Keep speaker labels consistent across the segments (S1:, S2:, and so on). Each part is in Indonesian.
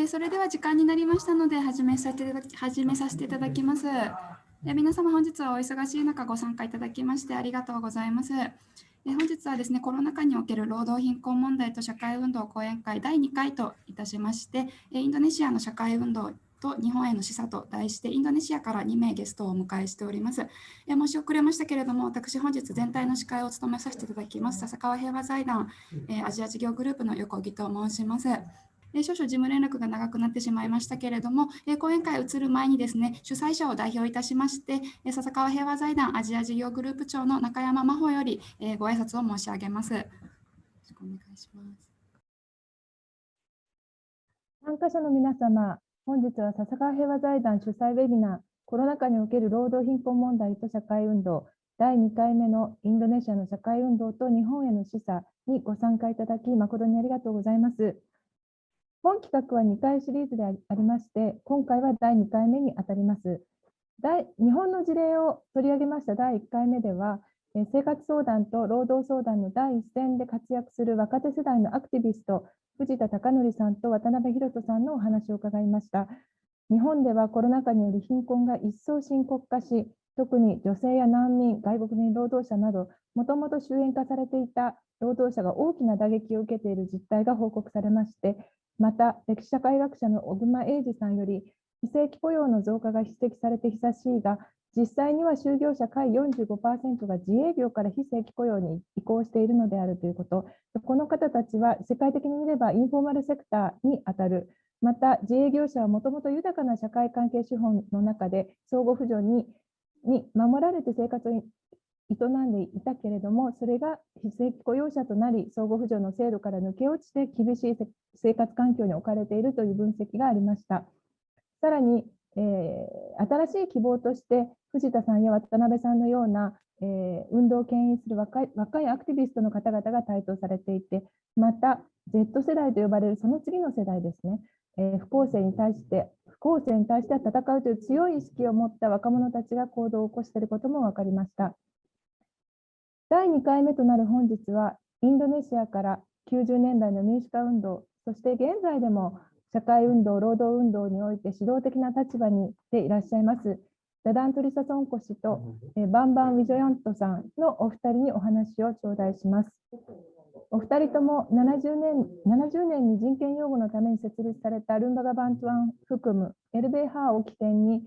S1: それでは時間になりましたので始めさせていただきます。皆様本日はお忙しい中ご参加いただきましてありがとうございます。本日はですね、コロナ禍における労働貧困問題と社会運動講演会第2回といたしまして、インドネシアの社会運動と日本への示唆と題してインドネシアから2名ゲストをお迎えしております。申し遅れましたけれども、私本日全体の司会を務めさせていただきます笹川平和財団、アジア事業グループの横木と申します。少々事務連絡が長くなってしまいましたけれども、講演会移る前にですね、主催者を代表いたしまして、笹川平和財団アジア事業グループ長の中山真帆より、ご挨拶を申し上げます。よろしくお願いします。
S2: 参加者の皆様、本日は笹川平和財団主催ウェビナー、コロナ禍における労働貧困問題と社会運動、第2回目のインドネシアの社会運動と日本への示唆にご参加いただき、誠にありがとうございます。本企画は2回シリーズでありまして、今回は第2回目にあたります。日本の事例を取り上げました第1回目では、生活相談と労働相談の第一線で活躍する若手世代のアクティビスト、藤田貴則さんと渡辺博人さんのお話を伺いました。日本ではコロナ禍による貧困が一層深刻化し、特に女性や難民、外国人労働者など、もともと終焉化されていた労働者が大きな打撃を受けている実態が報告されまして、また、歴史社会学者の小熊英二さんより、非正規雇用の増加が指摘されて久しいが、実際には就業者下位 45% が自営業から非正規雇用に移行しているのであるということ、この方たちは世界的に見ればインフォーマルセクターに当たる、また自営業者はもともと豊かな社会関係資本の中で相互扶助に守られて生活を営んでいたけれども、それが非正規雇用者となり、相互扶助の制度から抜け落ちて厳しい生活環境に置かれているという分析がありました。さらに、新しい希望として、藤田さんや渡辺さんのような、運動を牽引する若いアクティビストの方々が台頭されていて、また、Z 世代と呼ばれるその次の世代ですね、不公正に対しては戦うという強い意識を持った若者たちが行動を起こしていることも分かりました。第2回目となる本日は、インドネシアから90年代の民主化運動、そして現在でも社会運動、労働運動において指導的な立場にでいらっしゃいます、ダダントリサソンコ氏とバンバン・ウィジョヤントさんのお二人にお話を頂戴します。お二人とも70年に人権擁護のために設立されたルンバガバントワン含むエルベーハーを起点に、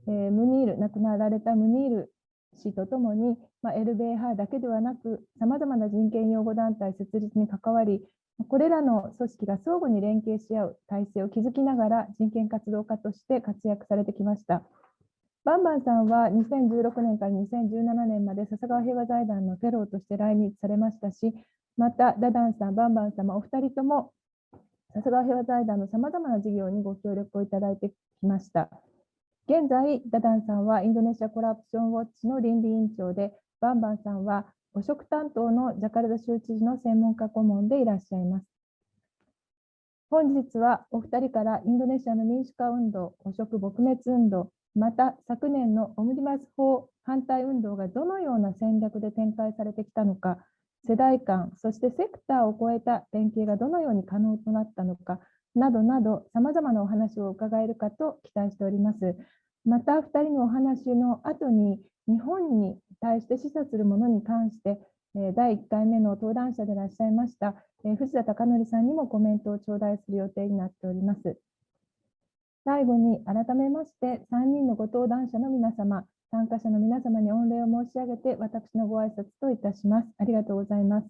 S2: 亡くなられたムニール氏とともに、LBH だけではなく、さまざまな人権擁護団体設立に関わり、これらの組織が相互に連携し合う体制を築きながら人権活動家として活躍されてきました。バンバンさんは2016年から2017年まで笹川平和財団のフェローとして来日されましたし、またダダンさん、バンバン様、お二人とも笹川平和財団のさまざまな事業にご協力をいただいてきました。現在、ダダンさんはインドネシアコラプションウォッチの倫理委員長で、バンバンさんは汚職担当のジャカルタ州知事の専門家顧問でいらっしゃいます。本日はお二人からインドネシアの民主化運動、汚職撲滅運動、また昨年のオムニバス法反対運動がどのような戦略で展開されてきたのか、世代間、そしてセクターを超えた連携がどのように可能となったのか、などなど、さまざまなお話を伺えるかと期待しております。また、2人のお話の後に、日本に対して示唆するものに関して、第1回目の登壇者でいらっしゃいました、藤田貴則さんにもコメントを頂戴する予定になっております。最後に改めまして、3人のご登壇者の皆様、参加者の皆様に御礼を申し上げて、私のご挨拶といたします。ありがとうございます。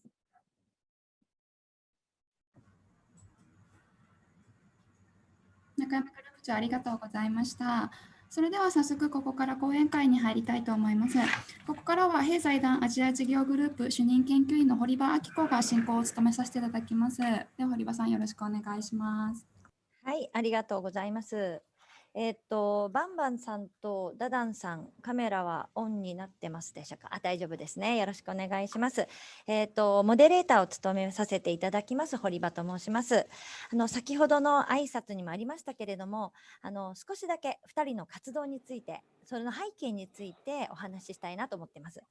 S1: 中山グループ長ありがとうございました。それでは早速ここから講演会に入りたいと思います。ここからは平財団アジア事業グループ主任研究員の堀場明子が進行を務めさせていただきます。では堀場さんよろしくお願いします。
S3: はい、ありがとうございます。バンバンさんとダダンさん、カメラはオンになってますでしょうか。大丈夫ですね。よろしくお願いします。モデレーターを務めさせていただきます堀場と申します。先ほどの挨拶にもありましたけれども、少しだけ2人の活動について、それの背景についてお話ししたいなと思っています。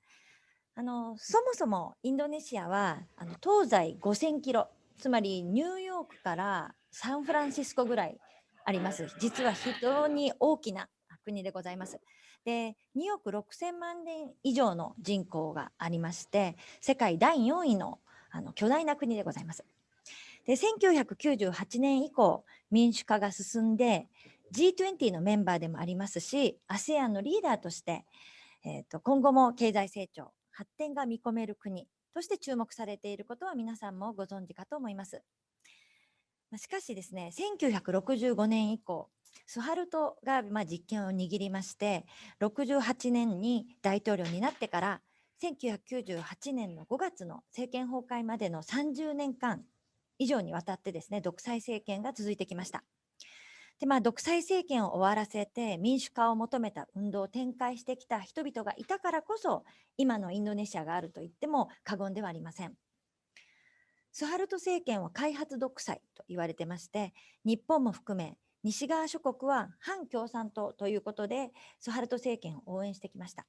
S3: そもそもインドネシアは東西5000キロ、つまりニューヨークからサンフランシスコぐらいあります。実は非常に大きな国でございます。で、2億6000万人以上の人口がありまして、世界第4位の巨大な国でございます。で、1998年以降、民主化が進んで、G20 のメンバーでもありますし、ASEAN のリーダーとして、今後も経済成長、発展が見込める国として注目されていることは皆さんもご存知かと思います。しかしですね、1965年以降、スハルトが実権を握りまして、68年に大統領になってから、1998年の5月の政権崩壊までの30年間以上にわたってですね、独裁政権が続いてきました。で、独裁政権を終わらせて民主化を求めた運動を展開してきた人々がいたからこそ、今のインドネシアがあると言っても過言ではありません。スハルト政権は開発独裁と言われてまして、日本も含め西側諸国は反共産党ということでスハルト政権を応援してきました。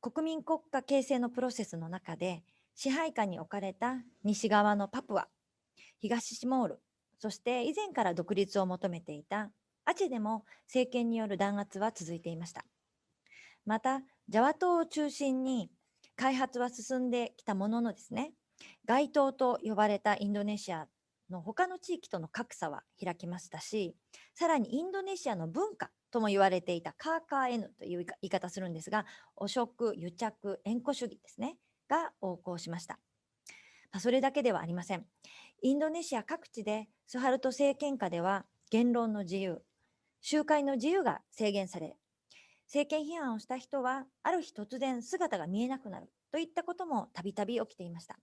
S3: 国民国家形成のプロセスの中で支配下に置かれた西側のパプア、東シモール、そして以前から独立を求めていたアチェでも政権による弾圧は続いていました。またジャワ島を中心に開発は進んできたもののですね、街島と呼ばれたインドネシアの他の地域との格差は開きましたし、さらにインドネシアの文化とも言われていたカーカー N という言い方するんですが、汚職、癒着、縁故主義ですね、が横行しました。それだけではありません。インドネシア各地でスハルト政権下では言論の自由、集会の自由が制限され、政権批判をした人はある日突然姿が見えなくなるといったこともたびたび起きていました。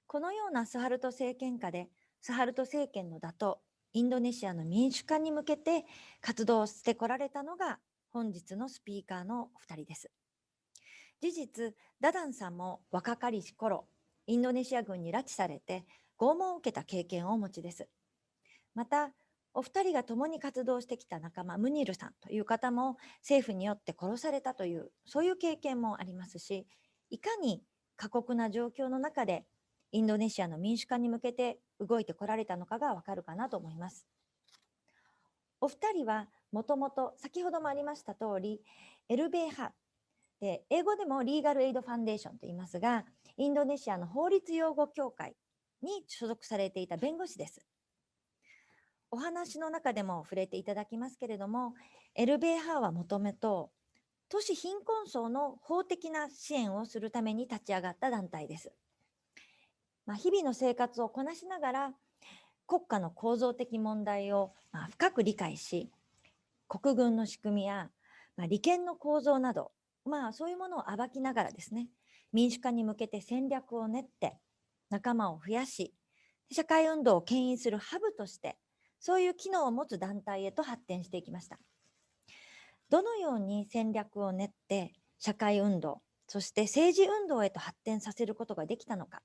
S3: このようなスハルト政権下で、スハルト政権の打倒、インドネシアの民主化に向けて活動してこられたのが本日のスピーカーのお二人です。事実、ダダンさんも若かりし頃、インドネシア軍に拉致されて拷問を受けた経験をお持ちです。また、お二人が共に活動してきた仲間、ムニルさんという方も政府によって殺されたという、そういう経験もありますし、いかに過酷な状況の中でインドネシアの民主化に向けて動いてこられたのかがわかるかなと思います。お二人はもともと先ほどもありました通り、LBH で英語でもリーガルエイドファンデーションと言いますが、インドネシアの法律擁護協会に所属されていた弁護士です。お話の中でも触れていただきますけれども、LBH はもともと都市貧困層の法的な支援をするために立ち上がった団体です。日々の生活をこなしながら国家の構造的問題を深く理解し、国軍の仕組みや利権の構造など、そういうものを暴きながらですね、民主化に向けて戦略を練って仲間を増やし、社会運動を牽引するハブとしてそういう機能を持つ団体へと発展していきました。どのように戦略を練って社会運動、そして政治運動へと発展させることができたのか。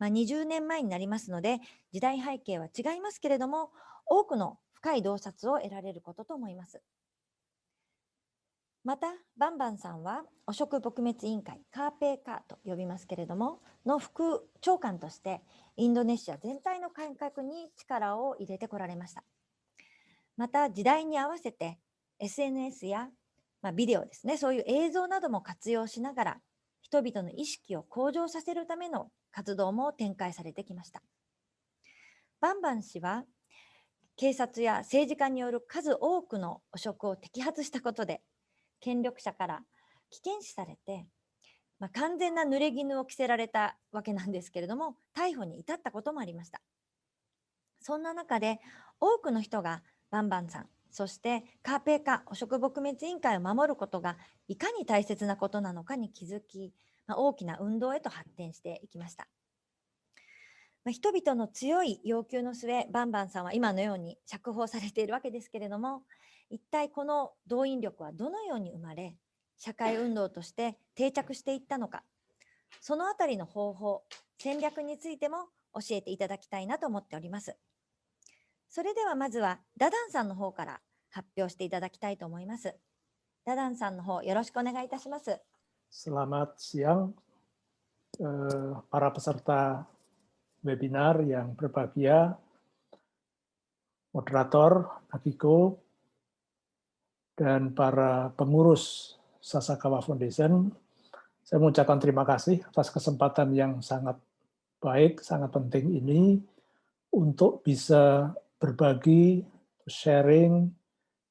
S3: 20年前になりますので、時代背景は違いますけれども、多くの深い洞察を得られることと思います。また、バンバンさんは汚職撲滅委員会、カーペーカーと呼びますけれども、の副長官として、インドネシア全体の改革に力を入れてこられました。また、時代に合わせて SNS や、ビデオですね、そういう映像なども活用しながら、人々の意識を向上させるための活動も展開されてきました。バンバン氏は、警察や政治家による数多くの汚職を摘発したことで、権力者から危険視されて、完全な濡れ衣を着せられたわけなんですけれども、逮捕に至ったこともありました。そんな中で多くの人がバンバンさん、そしてカーペーカ汚職撲滅委員会を守ることがいかに大切なことなのかに気づき、大きな運動へと発展していきました。人々の強い要求の末、バンバンさんは今のように釈放されているわけですけれども、一体この動員力はどのように生まれ、社会運動として定着していったのか、そのあたりの方法、戦略についても教えていただきたいなと思っております。それではまずはダダンさんの方から発表していただきたいと思います。ダダンさんの方、よろしくお願いいたします。
S4: Selamat siang, para peserta webinar yang berbahagia. moderator, Akiko, dan para pengurus Sasakawa Foundation. Saya mengucapkan terima kasih atas kesempatan yang sangat baik, sangat penting ini untuk bisa berbagi, sharing,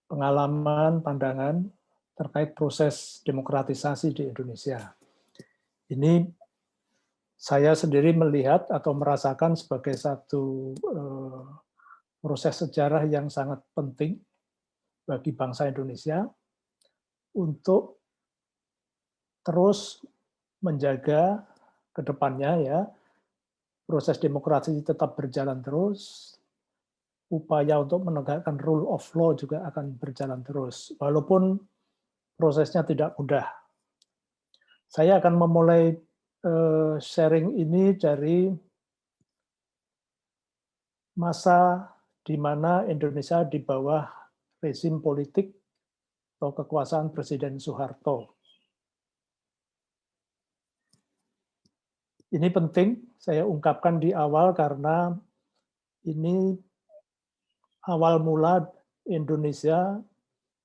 S4: pengalaman, pandangan terkait proses demokratisasi di Indonesia. Ini saya sendiri melihat atau merasakan sebagai satu proses sejarah yang sangat penting bagi bangsa Indonesia untuk terus menjaga ke depannya ya, proses demokrasi tetap berjalan terus, upaya untuk menegakkan rule of law juga akan berjalan terus, walaupun prosesnya tidak mudah. Saya akan memulai sharing ini dari masa di mana Indonesia di bawah rezim politik atau kekuasaan Presiden Soeharto. Ini penting saya ungkapkan di awal karena ini awal mula Indonesia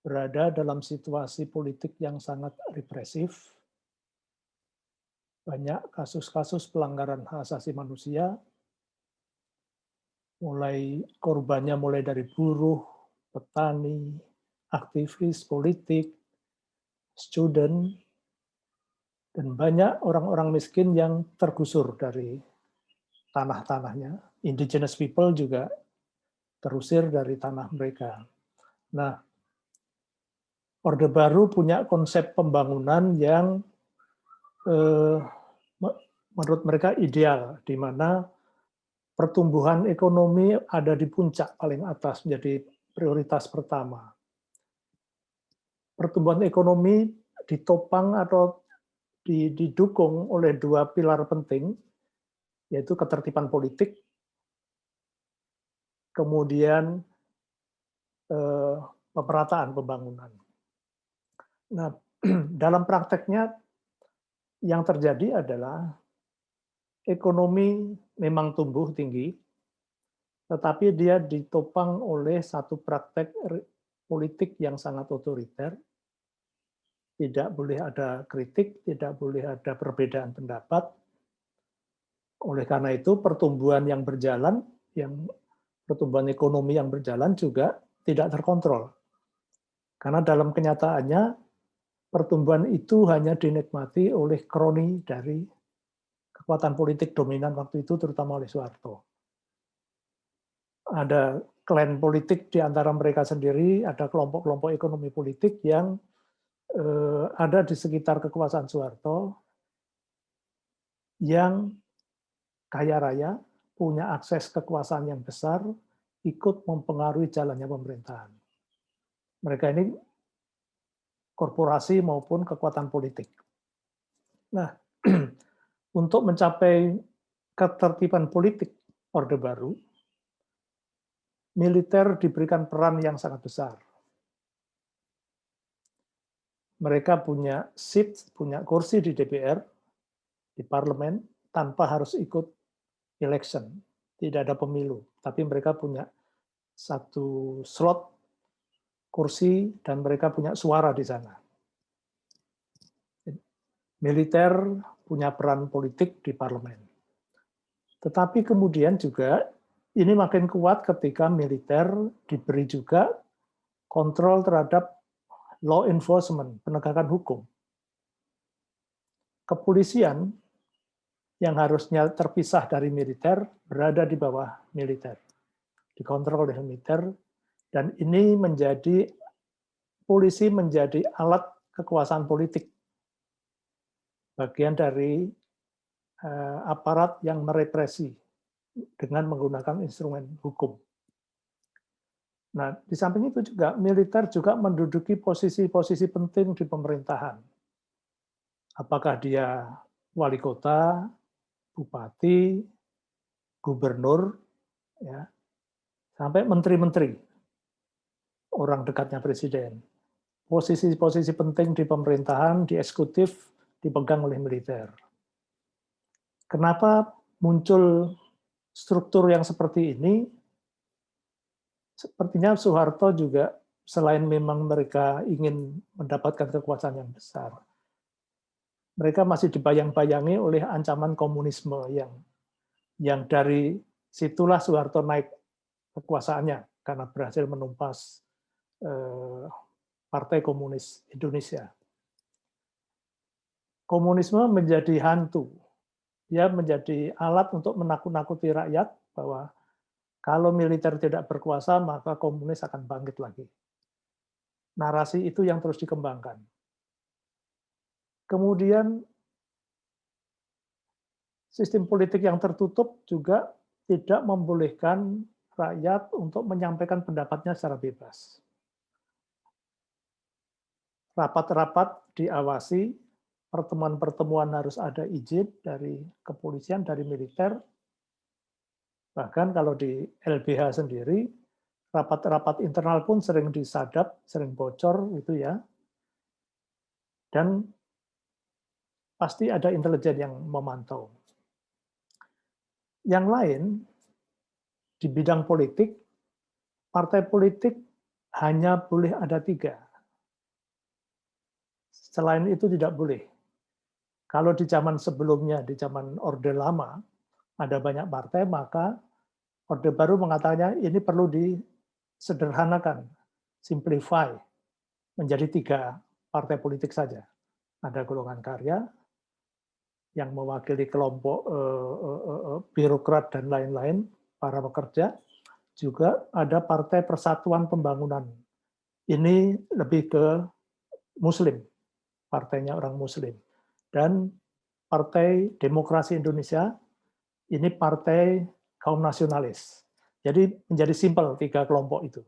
S4: berada dalam situasi politik yang sangat represif. Banyak kasus-kasus pelanggaran hak asasi manusia, korbannya mulai dari buruh, petani, aktivis politik, student, dan banyak orang-orang miskin yang tergusur dari tanah-tanahnya. Indigenous people juga terusir dari tanah mereka. Nah, Orde Baru punya konsep pembangunan yang menurut mereka ideal, di mana pertumbuhan ekonomi ada di puncak paling atas menjadi prioritas pertama. Pertumbuhan ekonomi ditopang atau didukung oleh dua pilar penting, yaitu ketertiban politik, kemudian pemerataan pembangunan. Nah, dalam prakteknya yang terjadi adalah ekonomi memang tumbuh tinggi, tetapi dia ditopang oleh satu praktek politik yang sangat otoriter. Tidak boleh ada kritik, tidak boleh ada perbedaan pendapat. Oleh karena itu, pertumbuhan ekonomi yang berjalan juga tidak terkontrol. Karena dalam kenyataannya, pertumbuhan itu hanya dinikmati oleh kroni dari kekuatan politik dominan waktu itu, terutama oleh Soeharto. Ada klan politik di antara mereka sendiri, ada kelompok-kelompok ekonomi politik yang ada di sekitar kekuasaan Soeharto yang kaya raya, punya akses kekuasaan yang besar, ikut mempengaruhi jalannya pemerintahan. Mereka ini korporasi maupun kekuatan politik. Nah, untuk mencapai ketertiban politik Orde Baru, militer diberikan peran yang sangat besar. Mereka punya seat, punya kursi di DPR, di parlemen, tanpa harus ikut election. Tidak ada pemilu, tapi mereka punya satu slot kursi dan mereka punya suara di sana. Militer punya peran politik di parlemen. Tetapi kemudian juga ini makin kuat ketika militer diberi juga kontrol terhadap law enforcement, penegakan hukum. Kepolisian yang harusnya terpisah dari militer berada di bawah militer, dikontrol oleh militer, dan ini polisi menjadi alat kekuasaan politik, bagian dari aparat yang merepresi dengan menggunakan instrumen hukum. Nah, di samping itu juga militer juga menduduki posisi-posisi penting di pemerintahan. Apakah dia wali kota, bupati, gubernur, ya, sampai menteri-menteri, orang dekatnya presiden. Posisi-posisi penting di pemerintahan, di eksekutif, dipegang oleh militer. Kenapa muncul struktur yang seperti ini? Sepertinya Soeharto juga selain memang mereka ingin mendapatkan kekuasaan yang besar, mereka masih dibayang-bayangi oleh ancaman komunisme yang dari situlah Soeharto naik kekuasaannya karena berhasil menumpas Partai Komunis Indonesia. Komunisme menjadi hantu. Dia menjadi alat untuk menakut-nakuti rakyat bahwa kalau militer tidak berkuasa, maka komunis akan bangkit lagi. Narasi itu yang terus dikembangkan. Kemudian sistem politik yang tertutup juga tidak membolehkan rakyat untuk menyampaikan pendapatnya secara bebas. Rapat-rapat diawasi, pertemuan-pertemuan harus ada izin dari kepolisian, dari militer. Bahkan kalau di LBH sendiri, rapat-rapat internal pun sering disadap, sering bocor gitu ya. Dan pasti ada intelijen yang memantau. Yang lain, di bidang politik, partai politik hanya boleh ada 3. Selain itu tidak boleh. Kalau di zaman sebelumnya, di zaman Orde Lama, ada banyak partai, maka Orde Baru mengatakannya ini perlu disederhanakan, simplify, menjadi 3 partai politik saja. Ada golongan karya, yang mewakili kelompok birokrat dan lain-lain, para pekerja, juga ada Partai Persatuan Pembangunan. Ini lebih ke Muslim, partainya orang Muslim. Dan Partai Demokrasi Indonesia, ini partai kaum nasionalis. Jadi menjadi simpel 3 kelompok itu.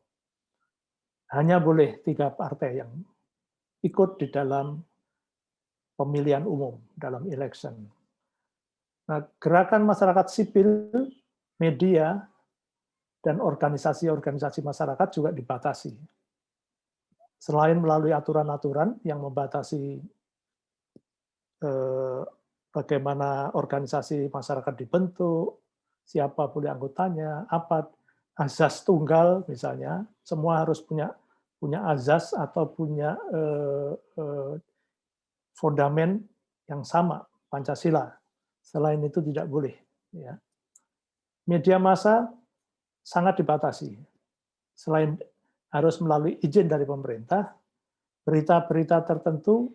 S4: Hanya boleh 3 partai yang ikut di dalam pemilihan umum, dalam election. Nah, gerakan masyarakat sipil, media, dan organisasi-organisasi masyarakat juga dibatasi. Selain melalui aturan-aturan yang membatasi bagaimana organisasi masyarakat dibentuk, siapa boleh anggotanya, apa azas tunggal misalnya, semua harus punya azas atau punya fondamen yang sama, Pancasila. Selain itu tidak boleh. Ya. Media massa sangat dibatasi. Selain harus melalui izin dari pemerintah, berita-berita tertentu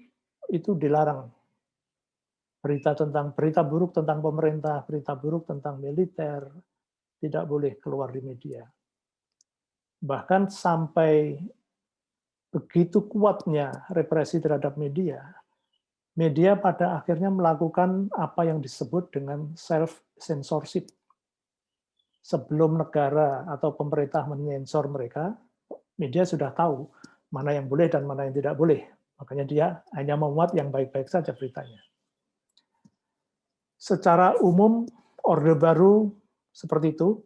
S4: itu dilarang. Berita buruk tentang pemerintah, berita buruk tentang militer, tidak boleh keluar di media. Bahkan sampai begitu kuatnya represi terhadap media, media pada akhirnya melakukan apa yang disebut dengan self-censorship. Sebelum negara atau pemerintah menyensor mereka, media sudah tahu mana yang boleh dan mana yang tidak boleh. Makanya dia hanya memuat yang baik-baik saja beritanya. Secara umum, Orde Baru seperti itu.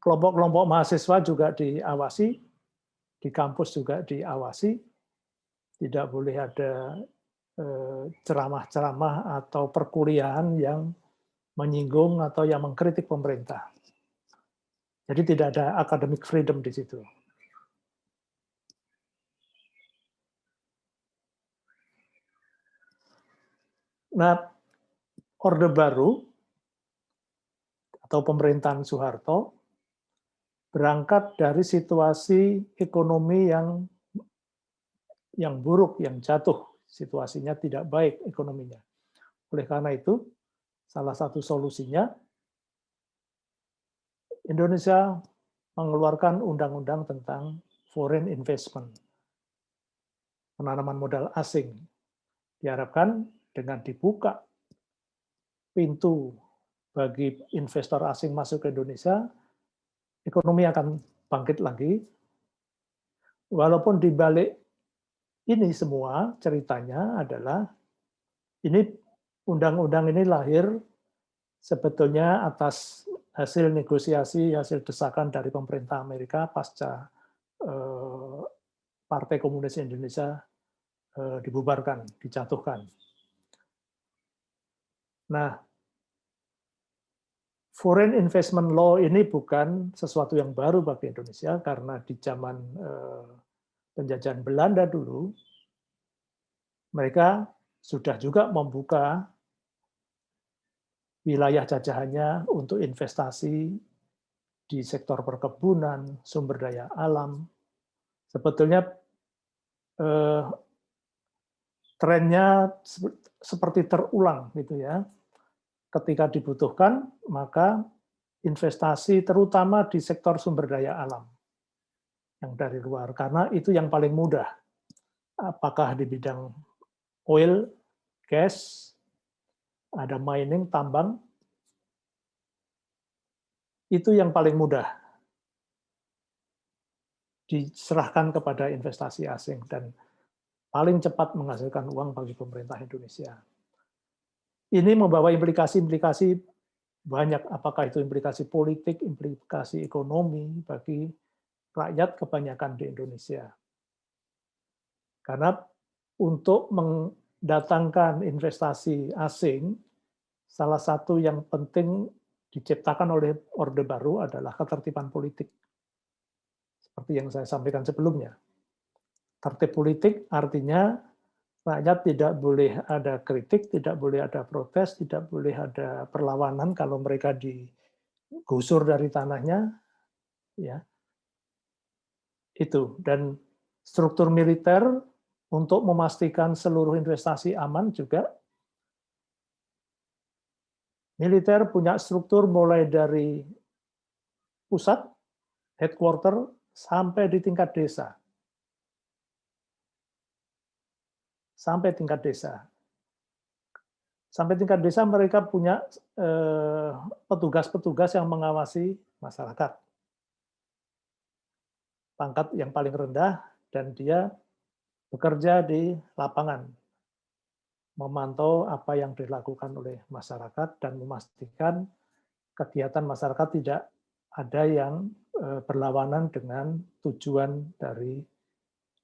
S4: Kelompok-kelompok mahasiswa juga diawasi, di kampus juga diawasi. Tidak boleh ada ceramah-ceramah atau perkuliahan yang menyinggung atau yang mengkritik pemerintah. Jadi tidak ada academic freedom di situ. Nah, Orde Baru atau pemerintahan Soeharto berangkat dari situasi ekonomi yang buruk, yang jatuh. Situasinya tidak baik ekonominya. Oleh karena itu, salah satu solusinya, Indonesia mengeluarkan undang-undang tentang foreign investment, penanaman modal asing. Diharapkan dengan dibuka pintu bagi investor asing masuk ke Indonesia, ekonomi akan bangkit lagi. Walaupun di balik ini semua ceritanya adalah ini undang-undang ini lahir sebetulnya atas hasil negosiasi, hasil desakan dari pemerintah Amerika pasca Partai Komunis Indonesia dibubarkan, dijatuhkan. Nah, Foreign Investment Law ini bukan sesuatu yang baru bagi Indonesia, karena di zaman penjajahan Belanda dulu, mereka sudah juga membuka wilayah jajahannya untuk investasi di sektor perkebunan, sumber daya alam. Sebetulnya trennya seperti terulang gitu ya. Ketika dibutuhkan, maka investasi terutama di sektor sumber daya alam yang dari luar, karena itu yang paling mudah. Apakah di bidang oil, gas, ada mining, tambang, itu yang paling mudah diserahkan kepada investasi asing dan paling cepat menghasilkan uang bagi pemerintah Indonesia. Ini membawa implikasi-implikasi banyak, apakah itu implikasi politik, implikasi ekonomi bagi rakyat kebanyakan di Indonesia. Karena untuk mendatangkan investasi asing, salah satu yang penting diciptakan oleh Orde Baru adalah ketertiban politik. Seperti yang saya sampaikan sebelumnya. Tertib politik artinya rakyat tidak boleh ada kritik, tidak boleh ada protes, tidak boleh ada perlawanan kalau mereka digusur dari tanahnya, ya. Itu. Dan struktur militer untuk memastikan seluruh investasi aman juga. Militer punya struktur mulai dari pusat, headquarter, sampai di tingkat desa. Sampai tingkat desa. Sampai tingkat desa mereka punya petugas-petugas yang mengawasi masyarakat. Pangkat yang paling rendah, dan dia bekerja di lapangan, memantau apa yang dilakukan oleh masyarakat dan memastikan kegiatan masyarakat tidak ada yang berlawanan dengan tujuan dari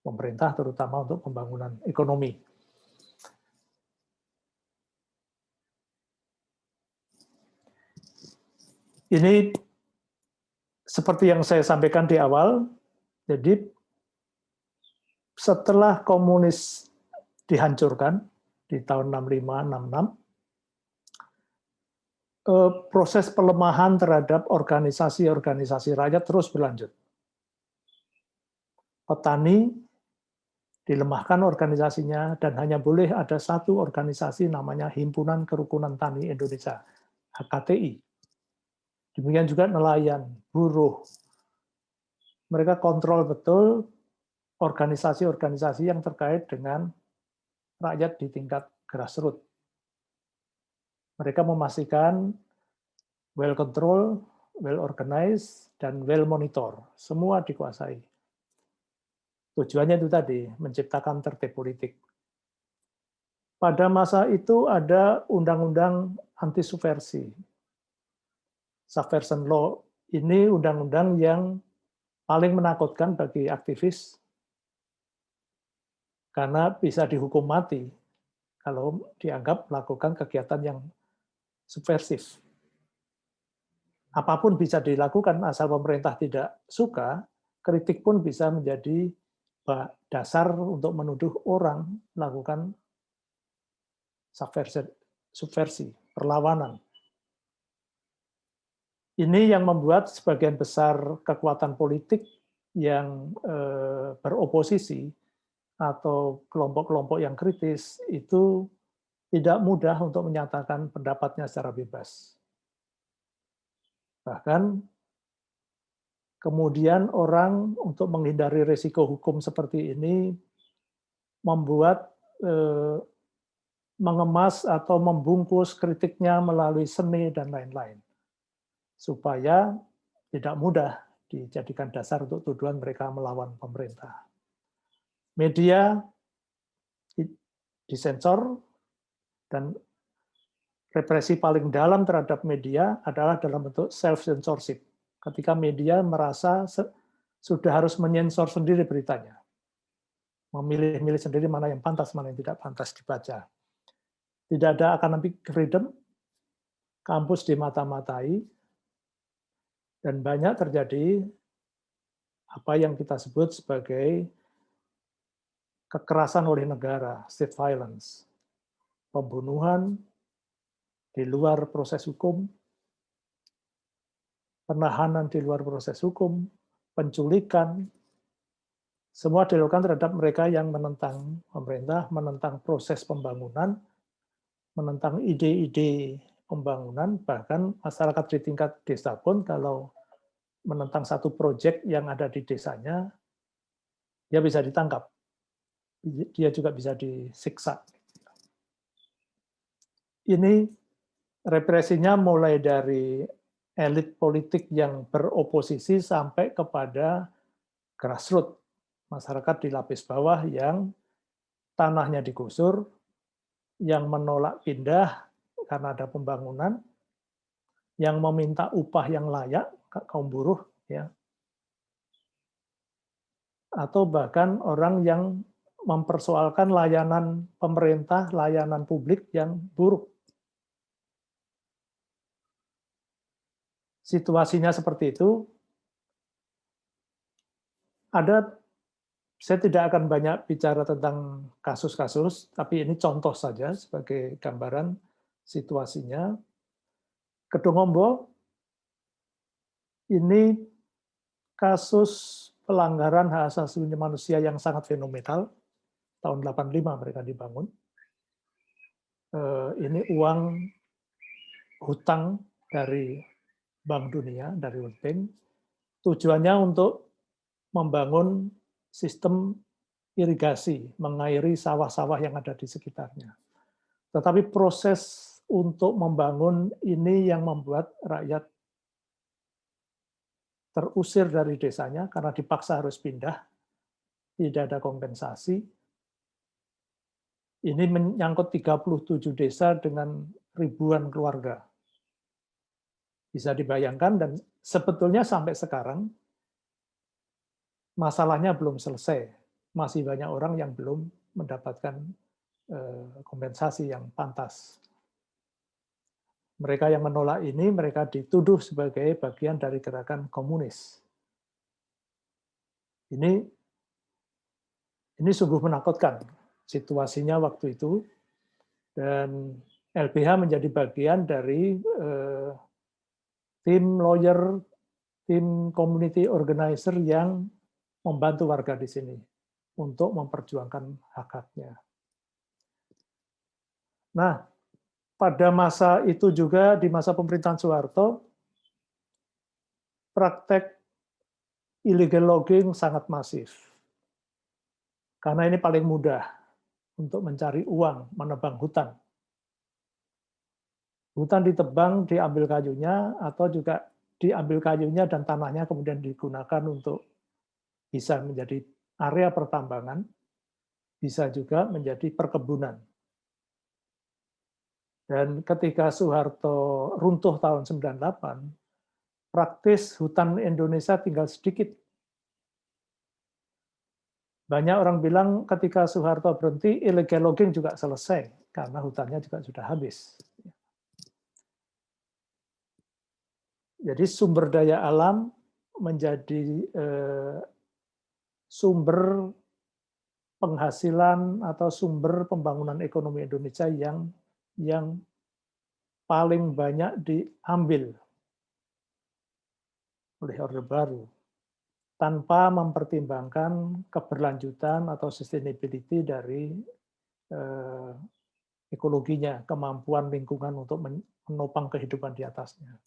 S4: pemerintah, terutama untuk pembangunan ekonomi. Ini seperti yang saya sampaikan di awal, jadi setelah komunis dihancurkan di tahun 65-66, proses pelemahan terhadap organisasi-organisasi rakyat terus berlanjut. Petani dilemahkan organisasinya dan hanya boleh ada satu organisasi namanya Himpunan Kerukunan Tani Indonesia, HKTI. Demikian juga nelayan, buruh. Mereka kontrol betul organisasi-organisasi yang terkait dengan rakyat di tingkat grassroots. Mereka memastikan well control, well organized, dan well monitor. Semua dikuasai. Tujuannya itu tadi, menciptakan tertib politik. Pada masa itu ada undang-undang anti-subversi. Subversion law ini undang-undang yang paling menakutkan bagi aktivis karena bisa dihukum mati kalau dianggap melakukan kegiatan yang subversif. Apapun bisa dilakukan asal pemerintah tidak suka, kritik pun bisa menjadi dasar untuk menuduh orang melakukan subversi, perlawanan. Ini yang membuat sebagian besar kekuatan politik yang beroposisi atau kelompok-kelompok yang kritis itu tidak mudah untuk menyatakan pendapatnya secara bebas. Bahkan kemudian orang untuk menghindari risiko hukum seperti ini membuat mengemas atau membungkus kritiknya melalui seni dan lain-lain, supaya tidak mudah dijadikan dasar untuk tuduhan mereka melawan pemerintah. Media disensor, dan represi paling dalam terhadap media adalah dalam bentuk self-censorship. Ketika media merasa sudah harus menyensor sendiri beritanya, memilih-milih sendiri mana yang pantas, mana yang tidak pantas dibaca. Tidak ada academic freedom, kampus dimata-matai, Dan banyak terjadi apa yang kita sebut sebagai kekerasan oleh negara, state violence, pembunuhan di luar proses hukum, penahanan di luar proses hukum, penculikan, semua dilakukan terhadap mereka yang menentang pemerintah, menentang proses pembangunan, menentang ide-ide pembangunan, bahkan masyarakat di tingkat desa pun kalau menentang satu proyek yang ada di desanya, dia bisa ditangkap. Dia juga bisa disiksa. Ini represinya mulai dari elit politik yang beroposisi sampai kepada grassroots, masyarakat di lapis bawah yang tanahnya digusur, yang menolak pindah karena ada pembangunan, yang meminta upah yang layak, kaum buruh, ya, atau bahkan orang yang mempersoalkan layanan pemerintah, layanan publik yang buruk. Situasinya seperti itu. Saya tidak akan banyak bicara tentang kasus-kasus, tapi ini contoh saja sebagai gambaran situasinya. Kedungombo ini kasus pelanggaran hak asasi manusia yang sangat fenomenal. Tahun 85 mereka dibangun. Ini uang hutang dari Bank Dunia, dari World Bank. Tujuannya untuk membangun sistem irigasi, mengairi sawah-sawah yang ada di sekitarnya. Tetapi proses untuk membangun ini yang membuat rakyat terusir dari desanya karena dipaksa harus pindah, tidak ada kompensasi. Ini menyangkut 37 desa dengan ribuan keluarga. Bisa dibayangkan, dan sebetulnya sampai sekarang masalahnya belum selesai. Masih banyak orang yang belum mendapatkan kompensasi yang pantas. Mereka yang menolak ini, mereka dituduh sebagai bagian dari gerakan komunis. Ini sungguh menakutkan situasinya waktu itu, dan LBH menjadi bagian dari tim lawyer, tim community organizer yang membantu warga di sini untuk memperjuangkan hak-haknya. Nah, pada masa itu juga, di masa pemerintahan Soeharto, praktek illegal logging sangat masif. Karena ini paling mudah untuk mencari uang, menebang hutan. Hutan ditebang, diambil kayunya, atau juga diambil kayunya dan tanahnya kemudian digunakan untuk bisa menjadi area pertambangan, bisa juga menjadi perkebunan. Dan ketika Soeharto runtuh tahun 98, praktis hutan Indonesia tinggal sedikit. Banyak orang bilang ketika Soeharto berhenti, illegal logging juga selesai, karena hutannya juga sudah habis. Jadi sumber daya alam menjadi sumber penghasilan atau sumber pembangunan ekonomi Indonesia yang paling banyak diambil oleh Orde Baru, tanpa mempertimbangkan keberlanjutan atau sustainability dari ekologinya, kemampuan lingkungan untuk menopang kehidupan di atasnya.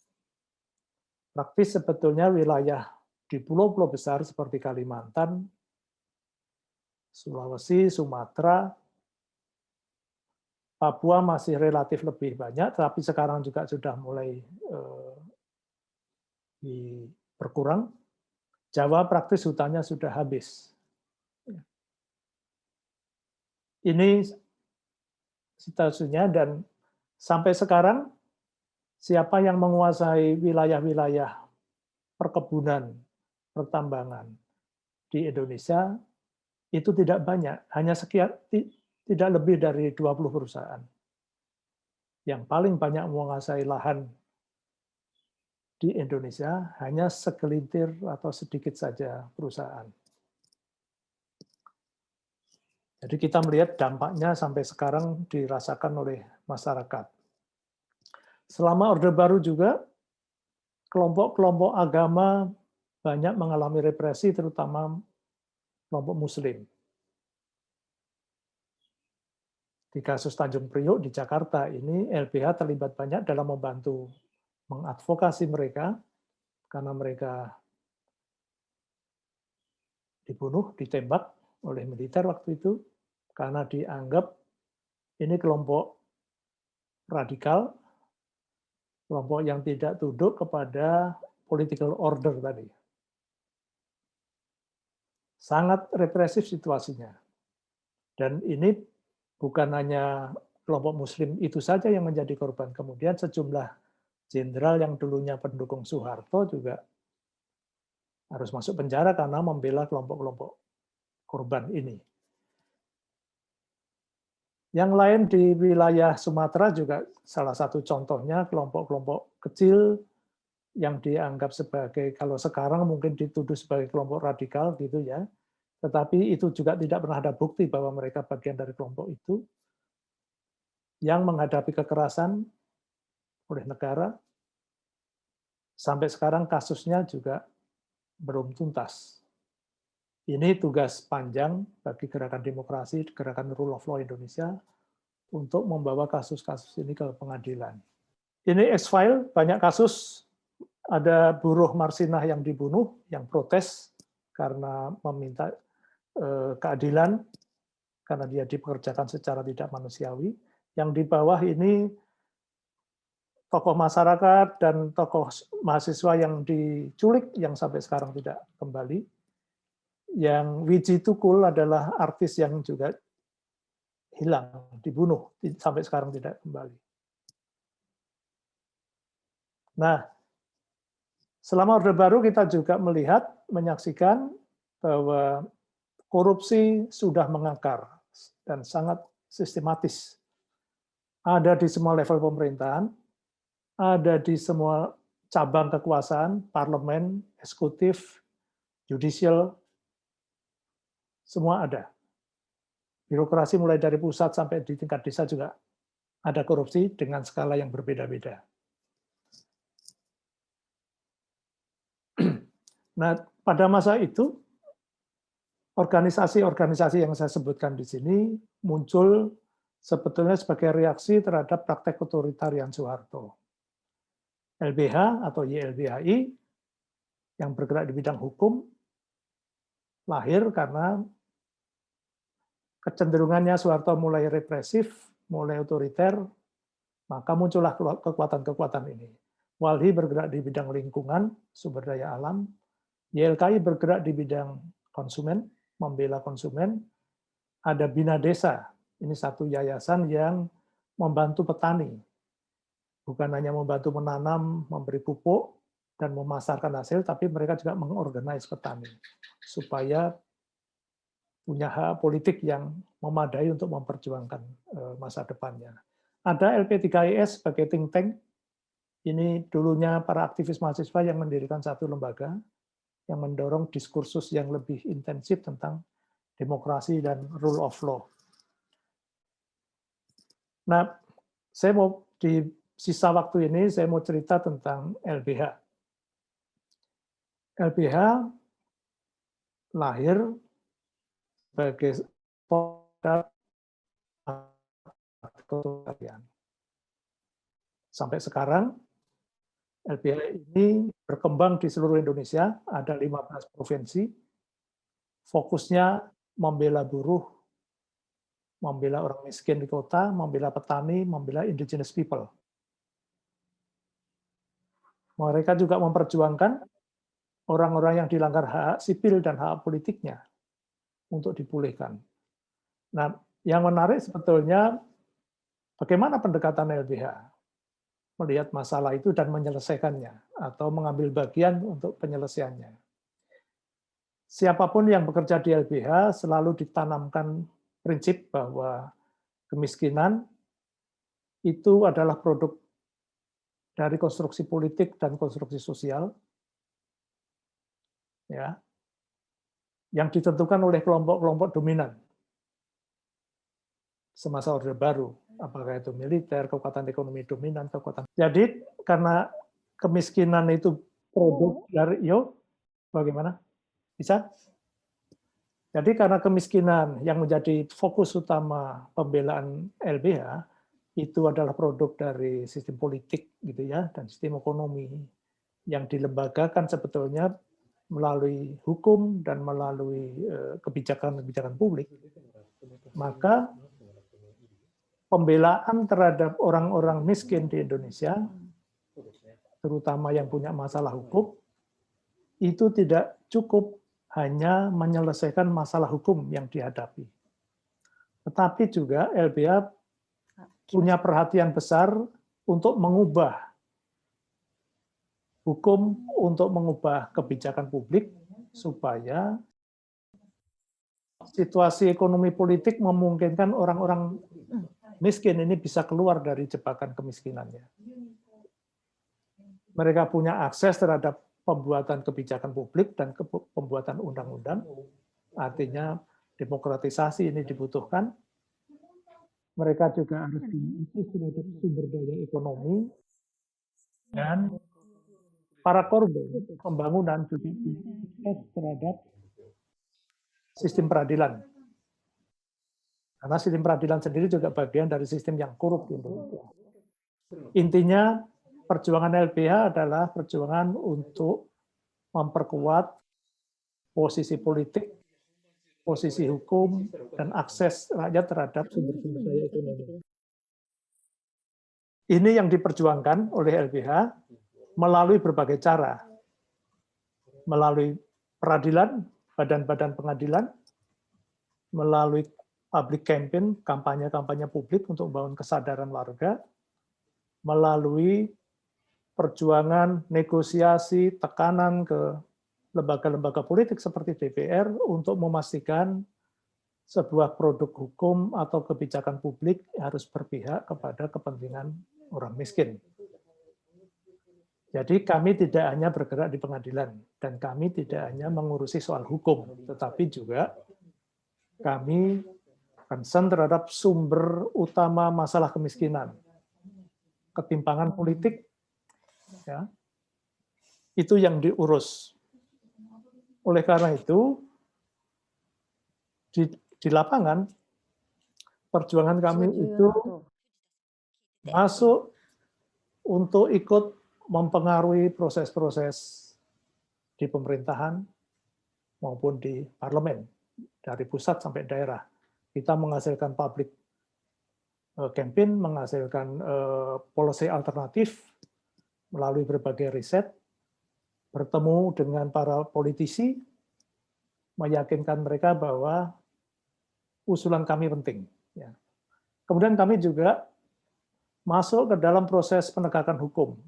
S4: Praktis sebetulnya wilayah di pulau-pulau besar seperti Kalimantan, Sulawesi, Sumatera, Papua masih relatif lebih banyak, tapi sekarang juga sudah mulai berkurang. Jawa praktis hutannya sudah habis. Ini situasinya, dan sampai sekarang siapa yang menguasai wilayah-wilayah perkebunan, pertambangan di Indonesia itu tidak banyak, hanya sekian, tidak lebih dari 20 perusahaan. Yang paling banyak menguasai lahan di di Indonesia hanya segelintir atau sedikit saja perusahaan. Jadi kita melihat dampaknya sampai sekarang dirasakan oleh masyarakat. Selama Orde Baru juga, kelompok-kelompok agama banyak mengalami represi, terutama kelompok Muslim. Di kasus Tanjung Priok di Jakarta ini, LBH terlibat banyak dalam membantu mengadvokasi mereka, karena mereka dibunuh, ditembak oleh militer waktu itu, karena dianggap ini kelompok radikal, kelompok yang tidak tunduk kepada political order tadi. Sangat represif situasinya. Dan ini bukan hanya kelompok Muslim itu saja yang menjadi korban. Kemudian sejumlah jenderal yang dulunya pendukung Soeharto juga harus masuk penjara karena membela kelompok-kelompok korban ini. Yang lain di wilayah Sumatera juga salah satu contohnya kelompok-kelompok kecil yang dianggap sebagai, kalau sekarang mungkin dituduh sebagai kelompok radikal gitu ya, tetapi itu juga tidak pernah ada bukti bahwa mereka bagian dari kelompok itu, yang menghadapi kekerasan oleh negara, sampai sekarang kasusnya juga belum tuntas. Ini tugas panjang bagi gerakan demokrasi, gerakan rule of law Indonesia, untuk membawa kasus-kasus ini ke pengadilan. Ini X-File, banyak kasus, ada buruh Marsinah yang dibunuh, yang protes karena meminta keadilan, karena dia dipekerjakan secara tidak manusiawi. Yang di bawah ini tokoh masyarakat dan tokoh mahasiswa yang diculik, yang sampai sekarang tidak kembali. Yang Wiji Tukul adalah artis yang juga hilang, dibunuh, sampai sekarang tidak kembali. Nah, selama Orde Baru kita juga melihat, menyaksikan bahwa korupsi sudah mengakar dan sangat sistematis. Ada di semua level pemerintahan, ada di semua cabang kekuasaan, parlemen, eksekutif, judicial, semua ada. Birokrasi mulai dari pusat sampai di tingkat desa juga ada korupsi dengan skala yang berbeda-beda. Nah, pada masa itu, organisasi-organisasi yang saya sebutkan di sini muncul sebetulnya sebagai reaksi terhadap praktek otoritarian Soeharto. LBH atau YLBHI yang bergerak di bidang hukum lahir karena kecenderungannya Soeharto mulai represif, mulai otoriter, maka muncullah kekuatan-kekuatan ini. Walhi bergerak di bidang lingkungan, sumber daya alam, YLKI bergerak di bidang konsumen, membela konsumen, ada Bina Desa, ini satu yayasan yang membantu petani, bukan hanya membantu menanam, memberi pupuk, dan memasarkan hasil, tapi mereka juga mengorganize petani, supaya punya hak politik yang memadai untuk memperjuangkan masa depannya. Ada LP3IS sebagai think tank, ini dulunya para aktivis mahasiswa yang mendirikan satu lembaga, yang mendorong diskursus yang lebih intensif tentang demokrasi dan rule of law. Nah, saya mau di sisa waktu ini, saya mau cerita tentang LBH. LBH lahir sebagai produk otoritarian. Sampai sekarang, LBH ini berkembang di seluruh Indonesia, ada 15 provinsi, fokusnya membela buruh, membela orang miskin di kota, membela petani, membela indigenous people. Mereka juga memperjuangkan orang-orang yang dilanggar hak sipil dan hak politiknya untuk dipulihkan. Nah, yang menarik sebetulnya bagaimana pendekatan LBH melihat masalah itu dan menyelesaikannya atau mengambil bagian untuk penyelesaiannya. Siapapun yang bekerja di LBH selalu ditanamkan prinsip bahwa kemiskinan itu adalah produk dari konstruksi politik dan konstruksi sosial, ya, yang ditentukan oleh kelompok-kelompok dominan semasa Orde Baru, apakah itu militer, kekuatan ekonomi dominan, kekuatan. Jadi karena kemiskinan itu produk dari, bagaimana? Bisa? Jadi karena kemiskinan yang menjadi fokus utama pembelaan LBH itu adalah produk dari sistem politik gitu ya, dan sistem ekonomi yang dilembagakan sebetulnya melalui hukum dan melalui kebijakan-kebijakan publik, maka pembelaan terhadap orang-orang miskin di Indonesia, terutama yang punya masalah hukum, itu tidak cukup hanya menyelesaikan masalah hukum yang dihadapi. Tetapi juga LBH punya perhatian besar untuk mengubah hukum, untuk mengubah kebijakan publik, supaya situasi ekonomi politik memungkinkan orang-orang miskin ini bisa keluar dari jebakan kemiskinannya. Mereka punya akses terhadap pembuatan kebijakan publik dan pembuatan undang-undang, artinya demokratisasi ini dibutuhkan. Mereka juga harus diakses terhadap sumber daya ekonomi, dan para korban pembangunan juga diakses terhadap sistem peradilan. Karena sistem peradilan sendiri juga bagian dari sistem yang korup di Indonesia. Intinya, perjuangan LBH adalah perjuangan untuk memperkuat posisi politik, posisi hukum, dan akses rakyat terhadap sumber-sumber daya ekonomi. Ini yang diperjuangkan oleh LBH melalui berbagai cara. Melalui peradilan, badan-badan pengadilan, melalui public campaign, kampanye-kampanye publik untuk membangun kesadaran warga, melalui perjuangan, negosiasi, tekanan ke lembaga-lembaga politik seperti DPR untuk memastikan sebuah produk hukum atau kebijakan publik harus berpihak kepada kepentingan orang miskin. Jadi kami tidak hanya bergerak di pengadilan, dan kami tidak hanya mengurusi soal hukum, tetapi juga kami concern terhadap sumber utama masalah kemiskinan, ketimpangan politik, ya, itu yang diurus. Oleh karena itu, di lapangan, perjuangan kami itu masuk untuk ikut mempengaruhi proses-proses di pemerintahan maupun di parlemen, dari pusat sampai daerah. Kita menghasilkan public campaign, menghasilkan policy alternatif melalui berbagai riset, bertemu dengan para politisi, meyakinkan mereka bahwa usulan kami penting. Ya. Kemudian kami juga masuk ke dalam proses penegakan hukum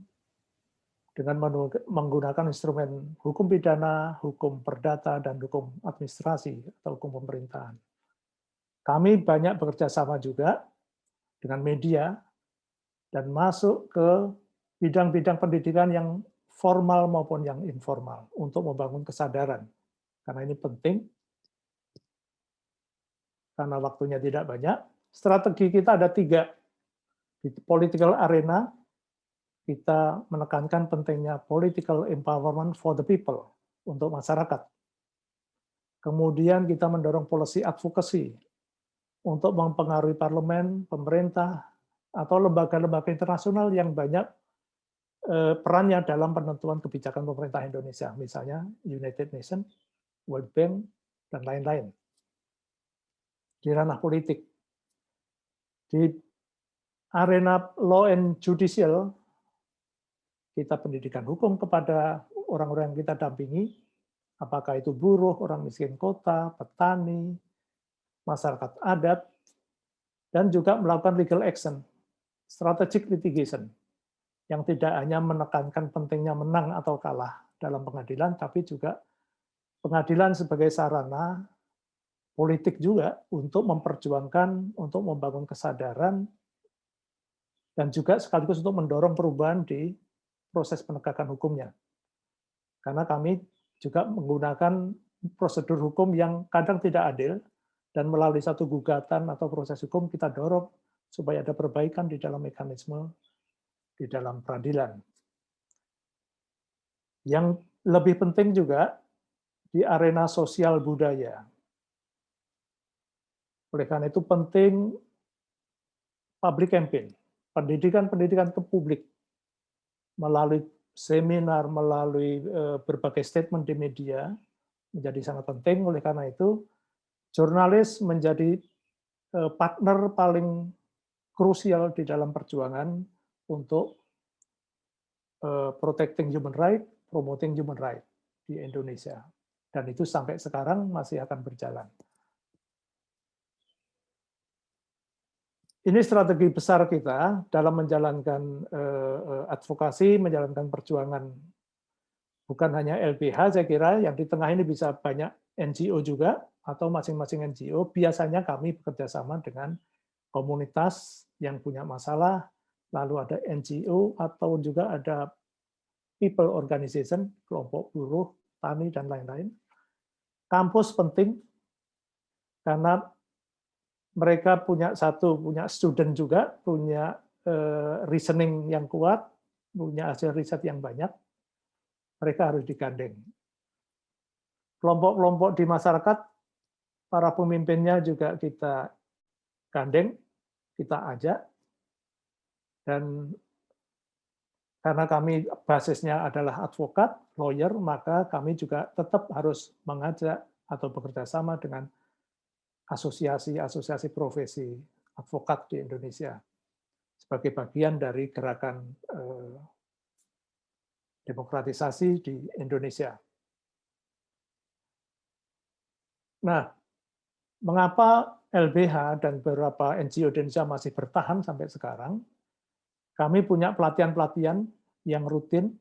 S4: dengan menggunakan instrumen hukum pidana, hukum perdata, dan hukum administrasi atau hukum pemerintahan. Kami banyak bekerja sama juga dengan media dan masuk ke bidang-bidang pendidikan yang formal maupun yang informal untuk membangun kesadaran. Karena ini penting, karena waktunya tidak banyak. Strategi kita ada 3. Di political arena, kita menekankan pentingnya political empowerment for the people, untuk masyarakat. Kemudian kita mendorong policy advocacy, untuk mempengaruhi parlemen, pemerintah, atau lembaga-lembaga internasional yang banyak perannya dalam penentuan kebijakan pemerintah Indonesia, misalnya United Nations, World Bank, dan lain-lain. Di ranah politik. Di arena law and judicial, kita pendidikan hukum kepada orang-orang yang kita dampingi, apakah itu buruh, orang miskin kota, petani, masyarakat adat, dan juga melakukan legal action, strategic litigation, yang tidak hanya menekankan pentingnya menang atau kalah dalam pengadilan, tapi juga pengadilan sebagai sarana politik juga untuk memperjuangkan, untuk membangun kesadaran dan juga sekaligus untuk mendorong perubahan di proses penegakan hukumnya. Karena kami juga menggunakan prosedur hukum yang kadang tidak adil, dan melalui satu gugatan atau proses hukum kita dorong supaya ada perbaikan di dalam mekanisme di dalam peradilan. Yang lebih penting juga di arena sosial budaya. Oleh karena itu penting public campaign, pendidikan ke publik melalui seminar, melalui berbagai statement di media menjadi sangat penting. Oleh karena itu jurnalis menjadi partner paling krusial di dalam perjuangan untuk protecting human right, promoting human right di Indonesia. Dan itu sampai sekarang masih akan berjalan. Ini strategi besar kita dalam menjalankan advokasi, menjalankan perjuangan. Bukan hanya LBH, saya kira yang di tengah ini bisa banyak NGO juga, atau masing-masing NGO. Biasanya kami bekerja sama dengan komunitas yang punya masalah, lalu ada NGO, atau juga ada people organization, kelompok buruh, tani, dan lain-lain. Kampus penting, karena mereka punya student juga, punya reasoning yang kuat, punya hasil riset yang banyak, mereka harus digandeng. Kelompok-kelompok di masyarakat, para pemimpinnya juga kita gandeng, kita ajak, dan karena kami basisnya adalah advokat, lawyer, maka kami juga tetap harus mengajak atau bekerja sama dengan asosiasi-asosiasi profesi advokat di Indonesia sebagai bagian dari gerakan demokratisasi di Indonesia. Nah, mengapa LBH dan beberapa NGO di Indonesia masih bertahan sampai sekarang? Kami punya pelatihan-pelatihan yang rutin,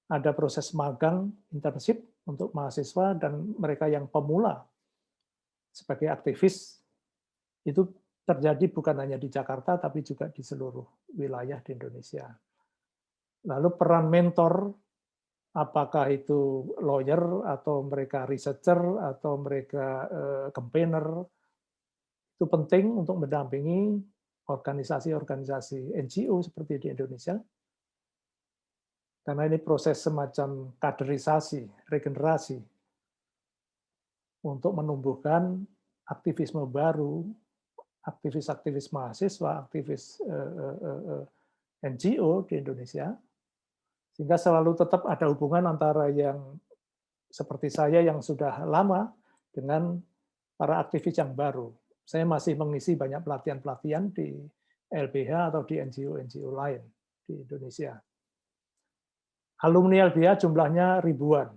S4: ada proses magang, internship untuk mahasiswa dan mereka yang pemula sebagai aktivis. Itu terjadi bukan hanya di Jakarta, tapi juga di seluruh wilayah di Indonesia. Lalu peran mentor, apakah itu lawyer, atau mereka researcher, atau mereka campaigner, itu penting untuk mendampingi organisasi-organisasi NGO seperti di Indonesia. Karena ini proses semacam kaderisasi, regenerasi, untuk menumbuhkan aktivisme baru, aktivis-aktivis mahasiswa, aktivis NGO di Indonesia, sehingga selalu tetap ada hubungan antara yang seperti saya yang sudah lama dengan para aktivis yang baru. Saya masih mengisi banyak pelatihan-pelatihan di LBH atau di NGO-NGO lain di Indonesia. Alumni LBH jumlahnya ribuan,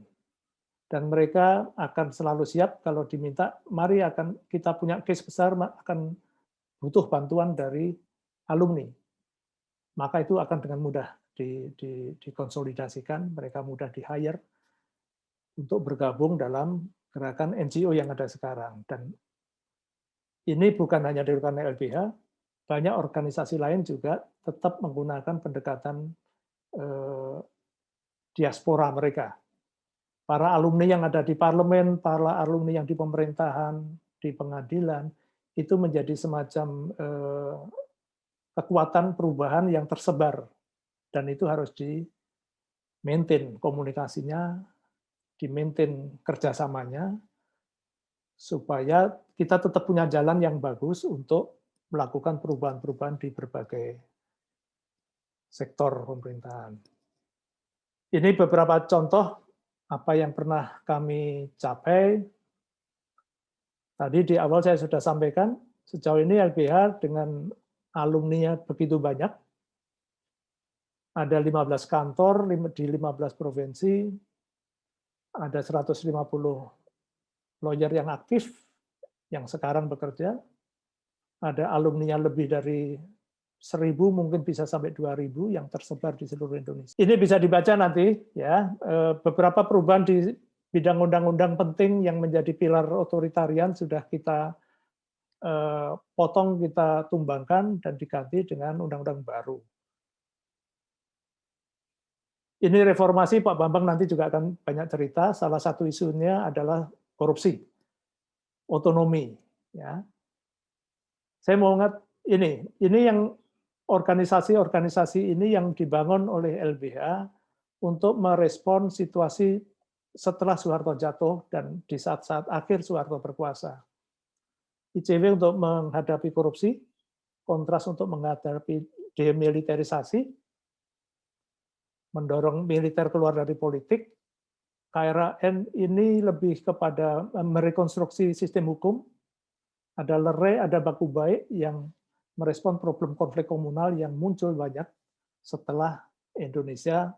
S4: dan mereka akan selalu siap kalau diminta, mari akan kita punya case besar, akan butuh bantuan dari alumni. Maka itu akan dengan mudah dikonsolidasikan, mereka mudah di-hire untuk bergabung dalam gerakan NGO yang ada sekarang. Dan ini bukan hanya dilakukan LBH, banyak organisasi lain juga tetap menggunakan pendekatan diaspora mereka. Para alumni yang ada di parlemen, para alumni yang di pemerintahan, di pengadilan, itu menjadi semacam kekuatan perubahan yang tersebar. Dan itu harus di-maintain komunikasinya, di-maintain kerjasamanya, supaya kita tetap punya jalan yang bagus untuk melakukan perubahan-perubahan di berbagai sektor pemerintahan. Ini beberapa contoh apa yang pernah kami capai. Tadi di awal saya sudah sampaikan, sejauh ini LBH dengan alumninya begitu banyak. Ada 15 kantor di 15 provinsi, ada 150 lawyer yang aktif, yang sekarang bekerja, ada alumninya lebih dari 1.000, mungkin bisa sampai 2.000 yang tersebar di seluruh Indonesia. Ini bisa dibaca nanti, ya, beberapa perubahan di bidang undang-undang penting yang menjadi pilar otoritarian sudah kita potong kita tumbangkan dan diganti dengan undang-undang baru. Ini reformasi Pak Bambang nanti juga akan banyak cerita. Salah satu isunya adalah korupsi, otonomi. Ya, saya mau ingat ini yang organisasi-organisasi ini yang dibangun oleh LBH untuk merespon situasi setelah Soeharto jatuh dan di saat-saat akhir Soeharto berkuasa. ICW untuk menghadapi korupsi, Kontras untuk menghadapi demilitarisasi, mendorong militer keluar dari politik, KRAN ini lebih kepada merekonstruksi sistem hukum, ada LERE, ada Baku Baik yang merespon problem konflik komunal yang muncul banyak setelah Indonesia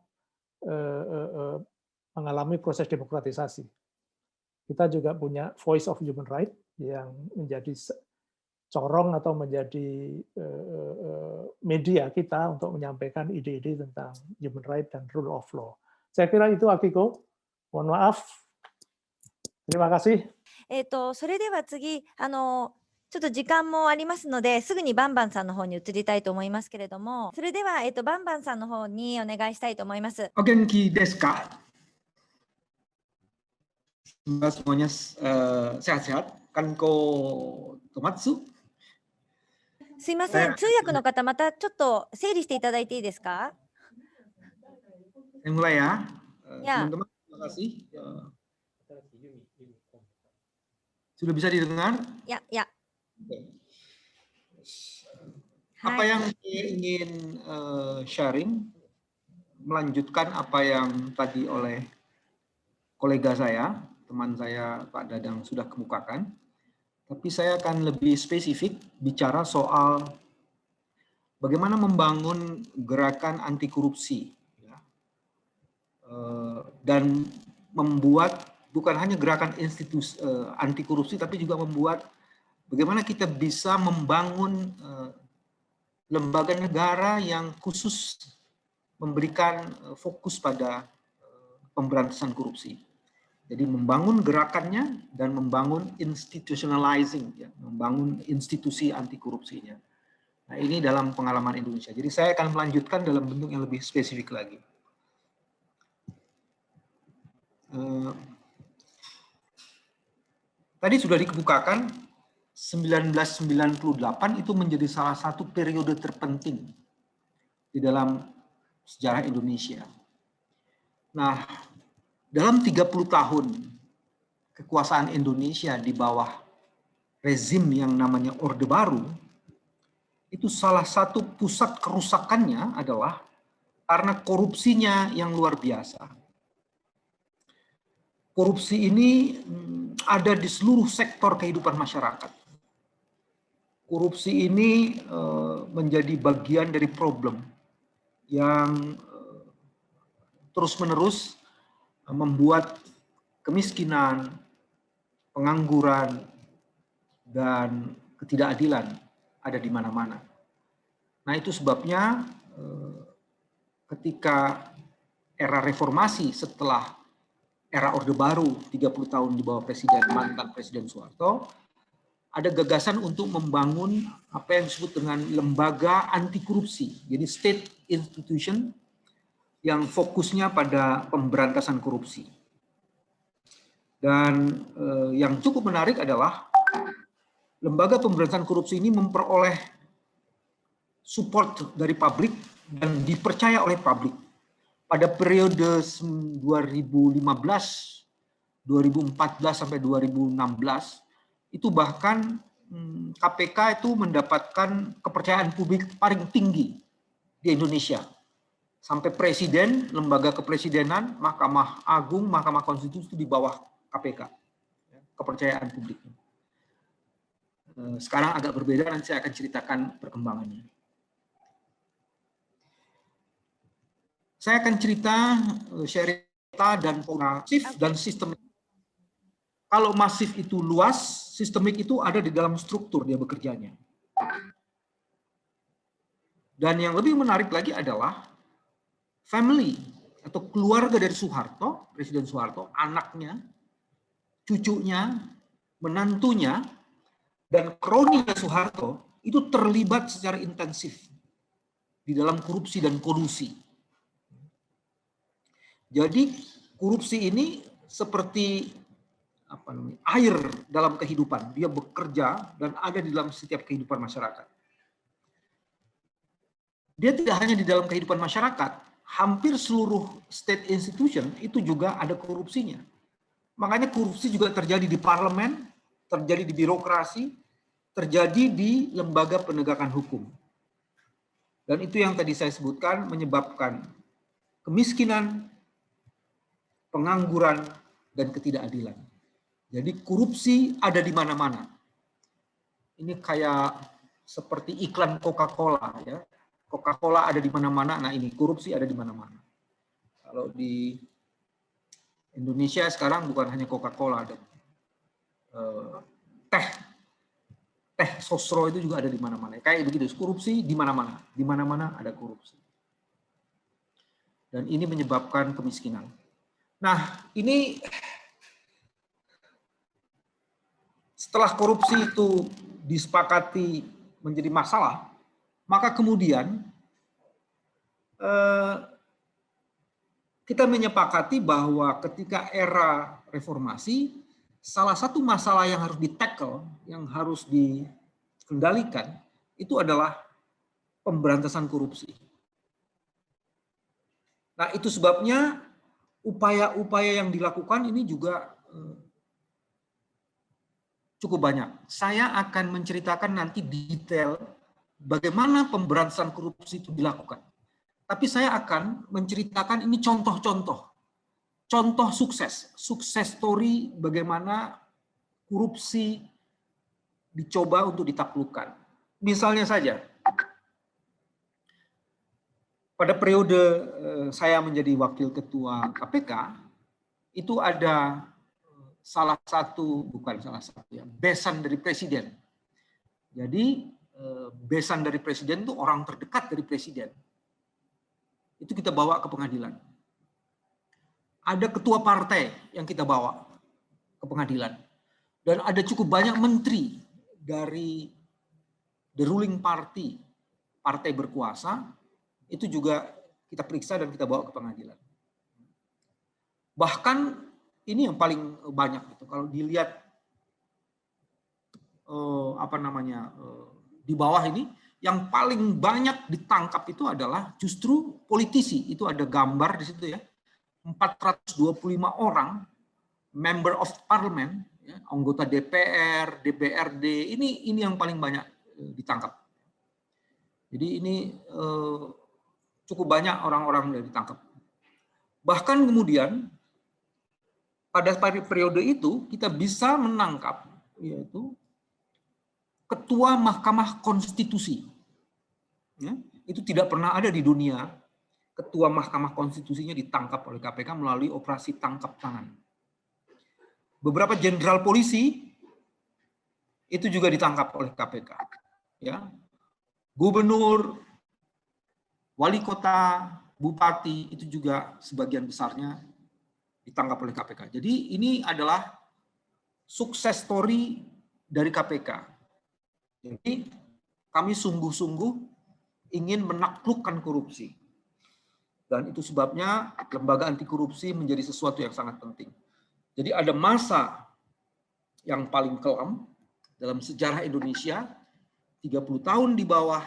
S4: mengalami proses demokratisasi. Kita juga punya Voice of Human Rights yang menjadi corong atau menjadi media kita untuk menyampaikan ide-ide tentang human rights dan rule of law. Saya kira itu Akiko. Mohon maaf. Terima kasih.
S3: それでは次、ちょっと時間もありますので、すぐにバンバンさんの方に移りたいと思いますけれども、それでは、バンバンさんの方にお願いしたいと思います。
S5: お元気ですか? Semuanya sehat-sehat. Kanko Tomatsu.
S3: すいません、通訳の方、またちょっと整理していただいていいですか?
S5: Saya mulai ya.
S3: Ya.
S5: Teman-teman, terima kasih. Sudah bisa didengar?
S3: Ya, ya.
S5: Apa yang saya ingin sharing, melanjutkan apa yang tadi oleh kolega saya, teman saya Pak Dadang sudah kemukakan, tapi saya akan lebih spesifik bicara soal bagaimana membangun gerakan anti korupsi, ya. Dan membuat bukan hanya gerakan institusi anti korupsi, tapi juga membuat bagaimana kita bisa membangun lembaga negara yang khusus memberikan fokus pada pemberantasan korupsi. Jadi membangun gerakannya dan membangun institutionalizing, ya, membangun institusi anti korupsinya. Nah, ini dalam pengalaman Indonesia. Jadi saya akan melanjutkan dalam bentuk yang lebih spesifik lagi. Tadi sudah dikemukakan 1998 itu menjadi salah satu periode terpenting di dalam sejarah Indonesia. Nah, dalam 30 tahun kekuasaan Indonesia di bawah rezim yang namanya Orde Baru, itu salah satu pusat kerusakannya adalah karena korupsinya yang luar biasa. Korupsi ini ada di seluruh sektor kehidupan masyarakat. Korupsi ini menjadi bagian dari problem yang terus-menerus membuat kemiskinan, pengangguran, dan ketidakadilan ada di mana-mana. Nah, itu sebabnya ketika era reformasi setelah era Orde Baru 30 tahun di bawah mantan Presiden Soeharto, ada gagasan untuk membangun apa yang disebut dengan lembaga anti korupsi, jadi state institution yang fokusnya pada pemberantasan korupsi. Dan yang cukup menarik adalah lembaga pemberantasan korupsi ini memperoleh support dari publik dan dipercaya oleh publik. Pada periode 2015, 2014 sampai 2016, itu bahkan KPK itu mendapatkan kepercayaan publik paling tinggi di Indonesia. Sampai presiden, lembaga kepresidenan, Mahkamah Agung, Mahkamah Konstitusi itu di bawah KPK. Kepercayaan publiknya. Sekarang agak berbeda, nanti saya akan ceritakan perkembangannya. Saya akan cerita sharing data dan masif dan sistemik. Kalau masif itu luas, sistemik itu ada di dalam struktur dia bekerjanya. Dan yang lebih menarik lagi adalah family atau keluarga dari Soeharto, Presiden Soeharto, anaknya, cucunya, menantunya, dan kroninya Soeharto itu terlibat secara intensif di dalam korupsi dan kolusi. Jadi korupsi ini seperti air dalam kehidupan. Dia bekerja dan ada di dalam setiap kehidupan masyarakat. Dia tidak hanya di dalam kehidupan masyarakat, hampir seluruh state institution itu juga ada korupsinya. Makanya korupsi juga terjadi di parlemen, terjadi di birokrasi, terjadi di lembaga penegakan hukum. Dan itu yang tadi saya sebutkan menyebabkan kemiskinan, pengangguran, dan ketidakadilan. Jadi korupsi ada di mana-mana. Ini kayak seperti iklan Coca-Cola ya. Coca-Cola ada di mana-mana, nah ini korupsi ada di mana-mana. Kalau di Indonesia sekarang bukan hanya Coca-Cola, ada teh sosro itu juga ada di mana-mana. Kayak begitu, korupsi di mana-mana ada korupsi. Dan ini menyebabkan kemiskinan. Nah, ini setelah korupsi itu disepakati menjadi masalah, maka kemudian kita menyepakati bahwa ketika era reformasi, salah satu masalah yang harus di-tackle, yang harus dikendalikan, itu adalah pemberantasan korupsi. Nah, itu sebabnya upaya-upaya yang dilakukan ini juga cukup banyak. Saya akan menceritakan nanti detail bagaimana pemberantasan korupsi itu dilakukan. Tapi saya akan menceritakan ini contoh sukses story bagaimana korupsi dicoba untuk ditaklukkan. Misalnya saja, pada periode saya menjadi wakil ketua KPK, itu ada besan dari presiden. Jadi besan dari presiden itu orang terdekat dari presiden. Itu kita bawa ke pengadilan. Ada ketua partai yang kita bawa ke pengadilan. Dan ada cukup banyak menteri dari the ruling party, partai berkuasa, itu juga kita periksa dan kita bawa ke pengadilan. Bahkan ini yang paling banyak itu kalau dilihat di bawah ini, yang paling banyak ditangkap itu adalah justru politisi. Itu ada gambar di situ ya. 425 orang member of parliament, ya, anggota DPR, DPRD, ini yang paling banyak ditangkap. Jadi ini cukup banyak orang-orang yang ditangkap. Bahkan kemudian pada periode itu kita bisa menangkap yaitu Ketua Mahkamah Konstitusi. Ya, itu tidak pernah ada di dunia. Ketua Mahkamah Konstitusinya ditangkap oleh KPK melalui operasi tangkap tangan. Beberapa jenderal polisi itu juga ditangkap oleh KPK. Ya, gubernur, wali kota, bupati itu juga sebagian besarnya ditangkap oleh KPK. Jadi ini adalah sukses story dari KPK. Jadi kami sungguh-sungguh ingin menaklukkan korupsi. Dan itu sebabnya lembaga anti korupsi menjadi sesuatu yang sangat penting. Jadi ada masa yang paling kelam dalam sejarah Indonesia, 30 tahun di bawah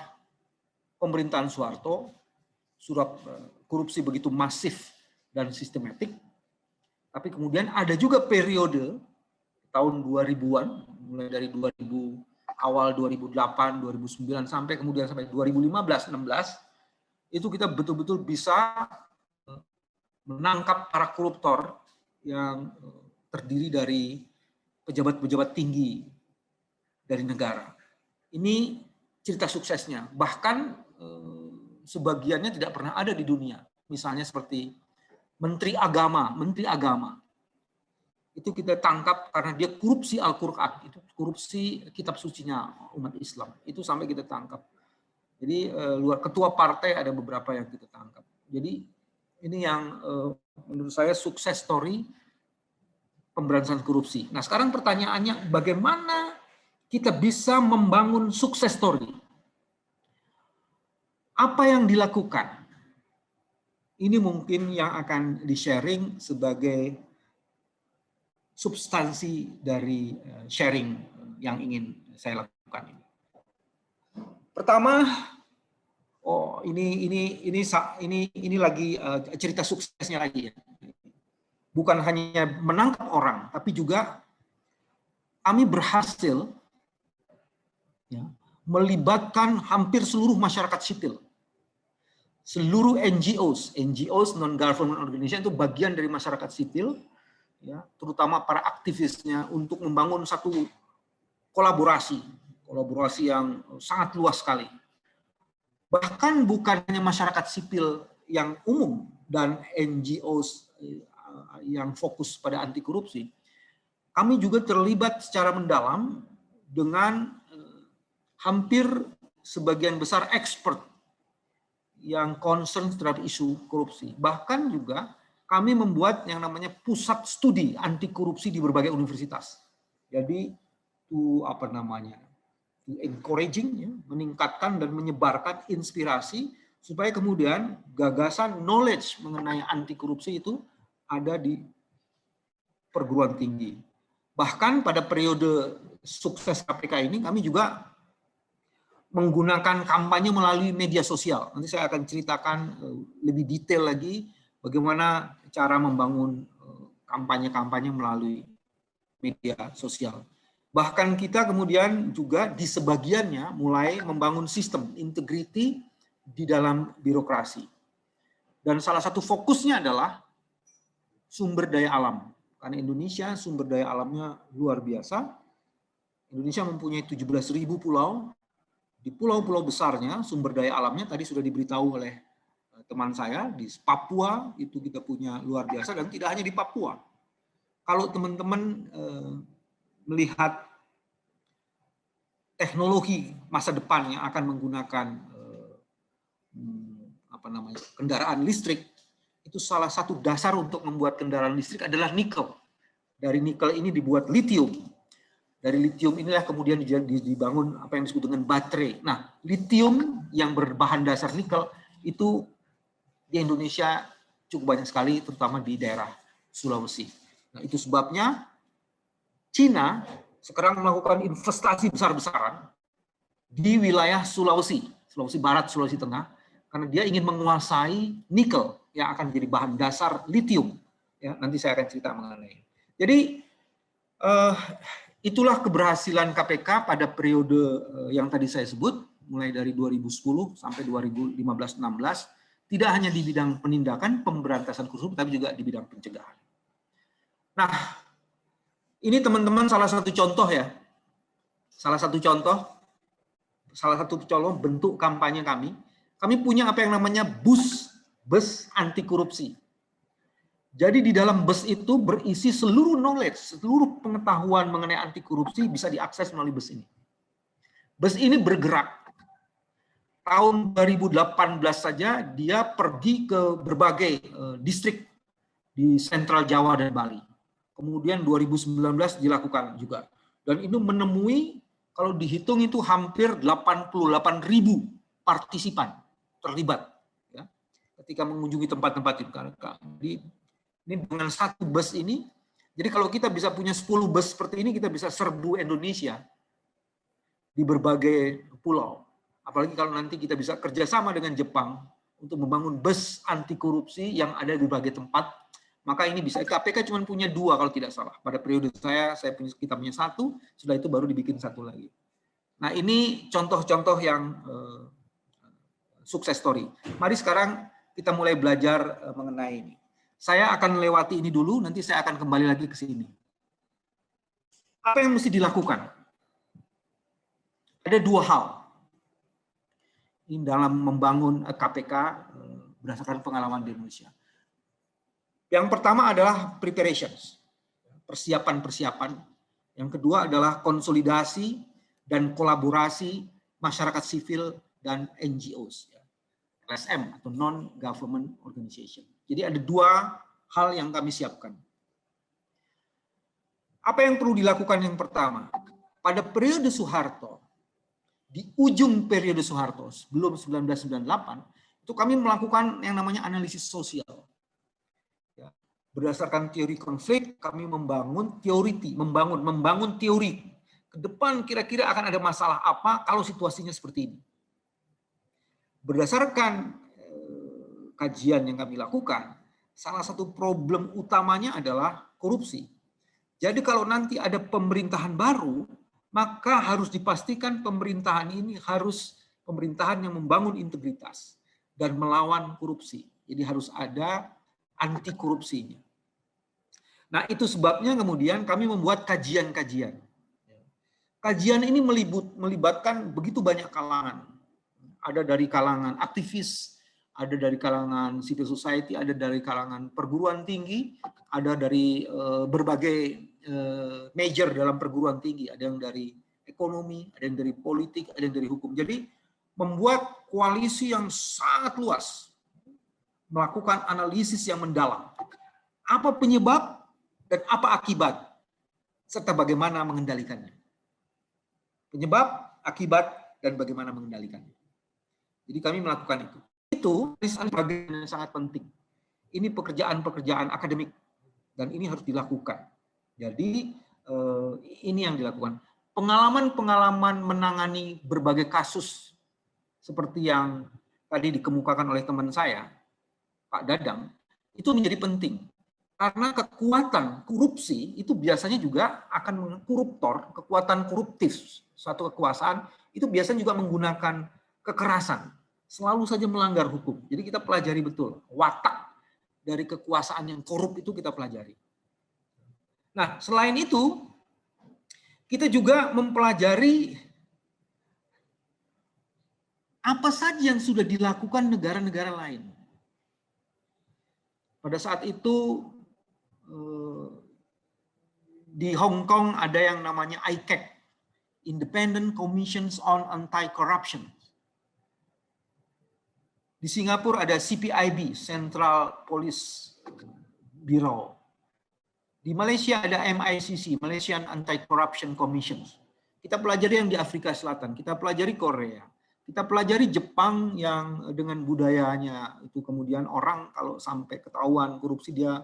S5: pemerintahan Soeharto, surat korupsi begitu masif dan sistematik. Tapi kemudian ada juga periode tahun 2000-an, mulai dari 2000 awal 2008, 2009 sampai kemudian sampai 2015-16 itu kita betul-betul bisa menangkap para koruptor yang terdiri dari pejabat-pejabat tinggi dari negara. Ini cerita suksesnya. Bahkan sebagiannya tidak pernah ada di dunia. Misalnya seperti Menteri Agama. Itu kita tangkap karena dia korupsi Al-Quran, itu korupsi kitab sucinya umat Islam, itu sampai kita tangkap. Jadi luar ketua partai ada beberapa yang kita tangkap. Jadi ini yang menurut saya sukses story pemberantasan korupsi. Nah sekarang pertanyaannya bagaimana kita bisa membangun sukses story. Apa yang dilakukan? Ini mungkin yang akan di-sharing sebagai substansi dari sharing yang ingin saya lakukan ini. Pertama, ini lagi cerita suksesnya lagi ya. Bukan hanya menangkap orang, tapi juga kami berhasil ya, melibatkan hampir seluruh masyarakat sipil. Seluruh NGOs, non-government organization itu bagian dari masyarakat sipil, ya, terutama para aktivisnya untuk membangun satu kolaborasi yang sangat luas sekali. Bahkan bukan hanya masyarakat sipil yang umum dan NGOs yang fokus pada anti korupsi, kami juga terlibat secara mendalam dengan hampir sebagian besar expert yang concern terhadap isu korupsi. Bahkan juga kami membuat yang namanya pusat studi anti korupsi di berbagai universitas. Jadi to encouraging, ya, meningkatkan dan menyebarkan inspirasi supaya kemudian gagasan knowledge mengenai anti korupsi itu ada di perguruan tinggi. Bahkan pada periode sukses KPK ini kami juga menggunakan kampanye melalui media sosial. Nanti saya akan ceritakan lebih detail lagi bagaimana cara membangun kampanye-kampanye melalui media sosial. Bahkan kita kemudian juga di sebagiannya mulai membangun sistem integrity di dalam birokrasi. Dan salah satu fokusnya adalah sumber daya alam. Karena Indonesia sumber daya alamnya luar biasa. Indonesia mempunyai 17.000 pulau. Di pulau-pulau besarnya sumber daya alamnya tadi sudah diberitahu oleh teman saya, di Papua itu kita punya luar biasa, dan tidak hanya di Papua. Kalau teman-teman melihat teknologi masa depan yang akan menggunakan kendaraan listrik, itu salah satu dasar untuk membuat kendaraan listrik adalah nikel. Dari nikel ini dibuat litium. Dari litium inilah kemudian dibangun apa yang disebut dengan baterai. Nah, litium yang berbahan dasar nikel itu di Indonesia cukup banyak sekali, terutama di daerah Sulawesi. Nah, itu sebabnya Cina sekarang melakukan investasi besar-besaran di wilayah Sulawesi Barat, Sulawesi Tengah, karena dia ingin menguasai nikel yang akan menjadi bahan dasar litium. Ya, nanti saya akan cerita mengenai. Jadi itulah keberhasilan KPK pada periode yang tadi saya sebut, mulai dari 2010 sampai 2015-16, tidak hanya di bidang penindakan, pemberantasan korupsi, tapi juga di bidang pencegahan. Nah, ini teman-teman salah satu contoh ya, salah satu contoh bentuk kampanye kami. Kami punya apa yang namanya bus anti korupsi. Jadi di dalam bus itu berisi seluruh knowledge, seluruh pengetahuan mengenai anti korupsi bisa diakses melalui bus ini. Bus ini bergerak. Tahun 2018 saja dia pergi ke berbagai distrik di Sentral Jawa dan Bali. Kemudian 2019 dilakukan juga. Dan itu menemui, kalau dihitung itu hampir 88.000 partisipan terlibat. Ya, ketika mengunjungi tempat-tempat itu. Ini dengan satu bus ini, jadi kalau kita bisa punya 10 bus seperti ini, kita bisa serbu Indonesia di berbagai pulau. Apalagi kalau nanti kita bisa kerjasama dengan Jepang untuk membangun bus anti korupsi yang ada di berbagai tempat, maka ini bisa. KPK cuma punya 2 kalau tidak salah. Pada periode kita punya 1, setelah itu baru dibikin 1 lagi. Nah, ini contoh-contoh yang sukses story. Mari sekarang kita mulai belajar mengenai ini. Saya akan melewati ini dulu, nanti saya akan kembali lagi ke sini. Apa yang mesti dilakukan? Ada 2 hal ini dalam membangun KPK berdasarkan pengalaman di Indonesia. Yang pertama adalah preparations, persiapan-persiapan. Yang kedua adalah konsolidasi dan kolaborasi masyarakat sipil dan NGOs, LSM atau non-government organization. Jadi ada 2 hal yang kami siapkan. Apa yang perlu dilakukan yang pertama? pada periode Soeharto, di ujung periode Soeharto sebelum 1998, itu kami melakukan yang namanya analisis sosial. Ya, berdasarkan teori konflik, kami membangun teori ke depan kira-kira akan ada masalah apa kalau situasinya seperti ini. Berdasarkan kajian yang kami lakukan, salah satu problem utamanya adalah korupsi. Jadi kalau nanti ada pemerintahan baru, maka harus dipastikan pemerintahan ini harus pemerintahan yang membangun integritas dan melawan korupsi. Jadi harus ada anti korupsinya. Nah, itu sebabnya kemudian kami membuat kajian-kajian. Kajian ini melibatkan begitu banyak kalangan. Ada dari kalangan aktivis, ada dari kalangan civil society, ada dari kalangan perguruan tinggi, ada dari berbagai major dalam perguruan tinggi, ada yang dari ekonomi, ada yang dari politik, ada yang dari hukum. Jadi membuat koalisi yang sangat luas, melakukan analisis yang mendalam. Apa penyebab dan apa akibat, serta bagaimana mengendalikannya. Penyebab, akibat, dan bagaimana mengendalikannya. Jadi kami melakukan itu. Itu bagian yang sangat penting. Ini pekerjaan-pekerjaan akademik dan ini harus dilakukan. Jadi ini yang dilakukan. Pengalaman-pengalaman menangani berbagai kasus seperti yang tadi dikemukakan oleh teman saya, Pak Dadang, itu menjadi penting. Karena kekuatan korupsi itu biasanya juga akan koruptor, kekuatan koruptif suatu kekuasaan itu biasanya juga menggunakan kekerasan, selalu saja melanggar hukum. Jadi kita pelajari betul watak dari kekuasaan yang korup itu kita pelajari. Nah, selain itu, kita juga mempelajari apa saja yang sudah dilakukan negara-negara lain. Pada saat itu, di Hong Kong ada yang namanya ICAC, Independent Commissions on Anti-Corruption. Di Singapura ada CPIB, Central Police Bureau. Di Malaysia ada MICC, Malaysian Anti-Corruption Commission. Kita pelajari yang di Afrika Selatan, kita pelajari Korea, kita pelajari Jepang yang dengan budayanya itu kemudian orang kalau sampai ketahuan korupsi dia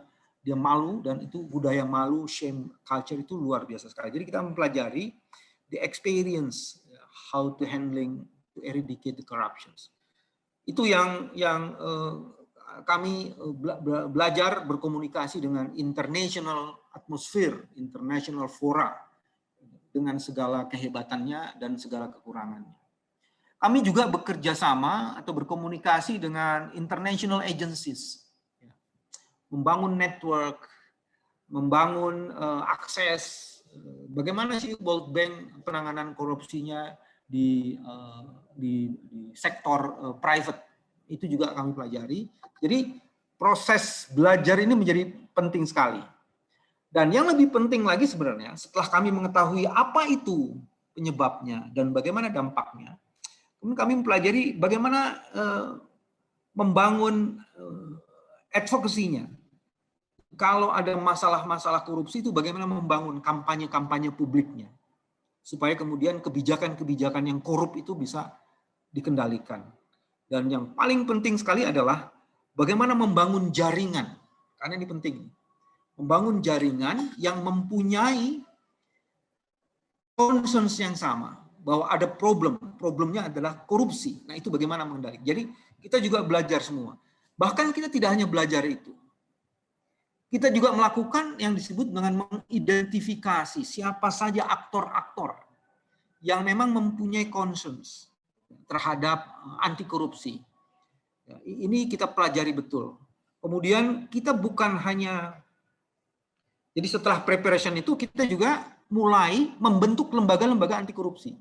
S5: malu, dan itu budaya malu, shame culture itu luar biasa sekali. Jadi kita mempelajari the experience how to handling to eradicate the corruptions. Itu yang kami belajar berkomunikasi dengan international atmosphere, international fora, dengan segala kehebatannya dan segala kekurangannya. Kami juga bekerja sama atau berkomunikasi dengan international agencies, membangun network, membangun akses. Bagaimana sih World Bank penanganan korupsinya di sektor private, itu juga kami pelajari. Jadi proses belajar ini menjadi penting sekali. Dan yang lebih penting lagi sebenarnya, setelah kami mengetahui apa itu penyebabnya dan bagaimana dampaknya, kami mempelajari bagaimana membangun advokasinya. Kalau ada masalah-masalah korupsi itu bagaimana membangun kampanye-kampanye publiknya, supaya kemudian kebijakan-kebijakan yang korup itu bisa dikendalikan. Dan yang paling penting sekali adalah bagaimana membangun jaringan, karena ini penting. Membangun jaringan yang mempunyai concerns yang sama, bahwa ada problemnya adalah korupsi. Nah, itu bagaimana mengendalikan. Jadi kita juga belajar semua. Bahkan kita tidak hanya belajar itu. Kita juga melakukan yang disebut dengan mengidentifikasi siapa saja aktor-aktor yang memang mempunyai concerns terhadap anti korupsi. Ini kita pelajari betul. Kemudian kita bukan hanya, jadi setelah preparation itu kita juga mulai membentuk lembaga-lembaga anti korupsi.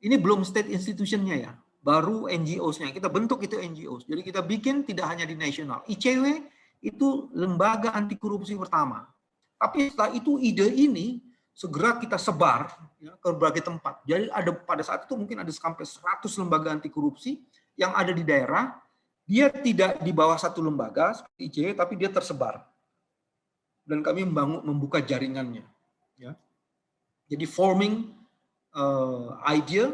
S5: Ini belum state institution-nya ya, baru NGOs-nya. Kita bentuk itu NGOs. Jadi kita bikin tidak hanya di nasional. ICW itu lembaga anti korupsi pertama. Tapi setelah itu ide ini segera kita sebar ya, ke berbagai tempat. Jadi ada pada saat itu mungkin ada sampai 100 lembaga anti korupsi yang ada di daerah. Dia tidak di bawah satu lembaga seperti ICW, tapi dia tersebar. Dan kami membuka jaringannya. Ya. Jadi forming idea,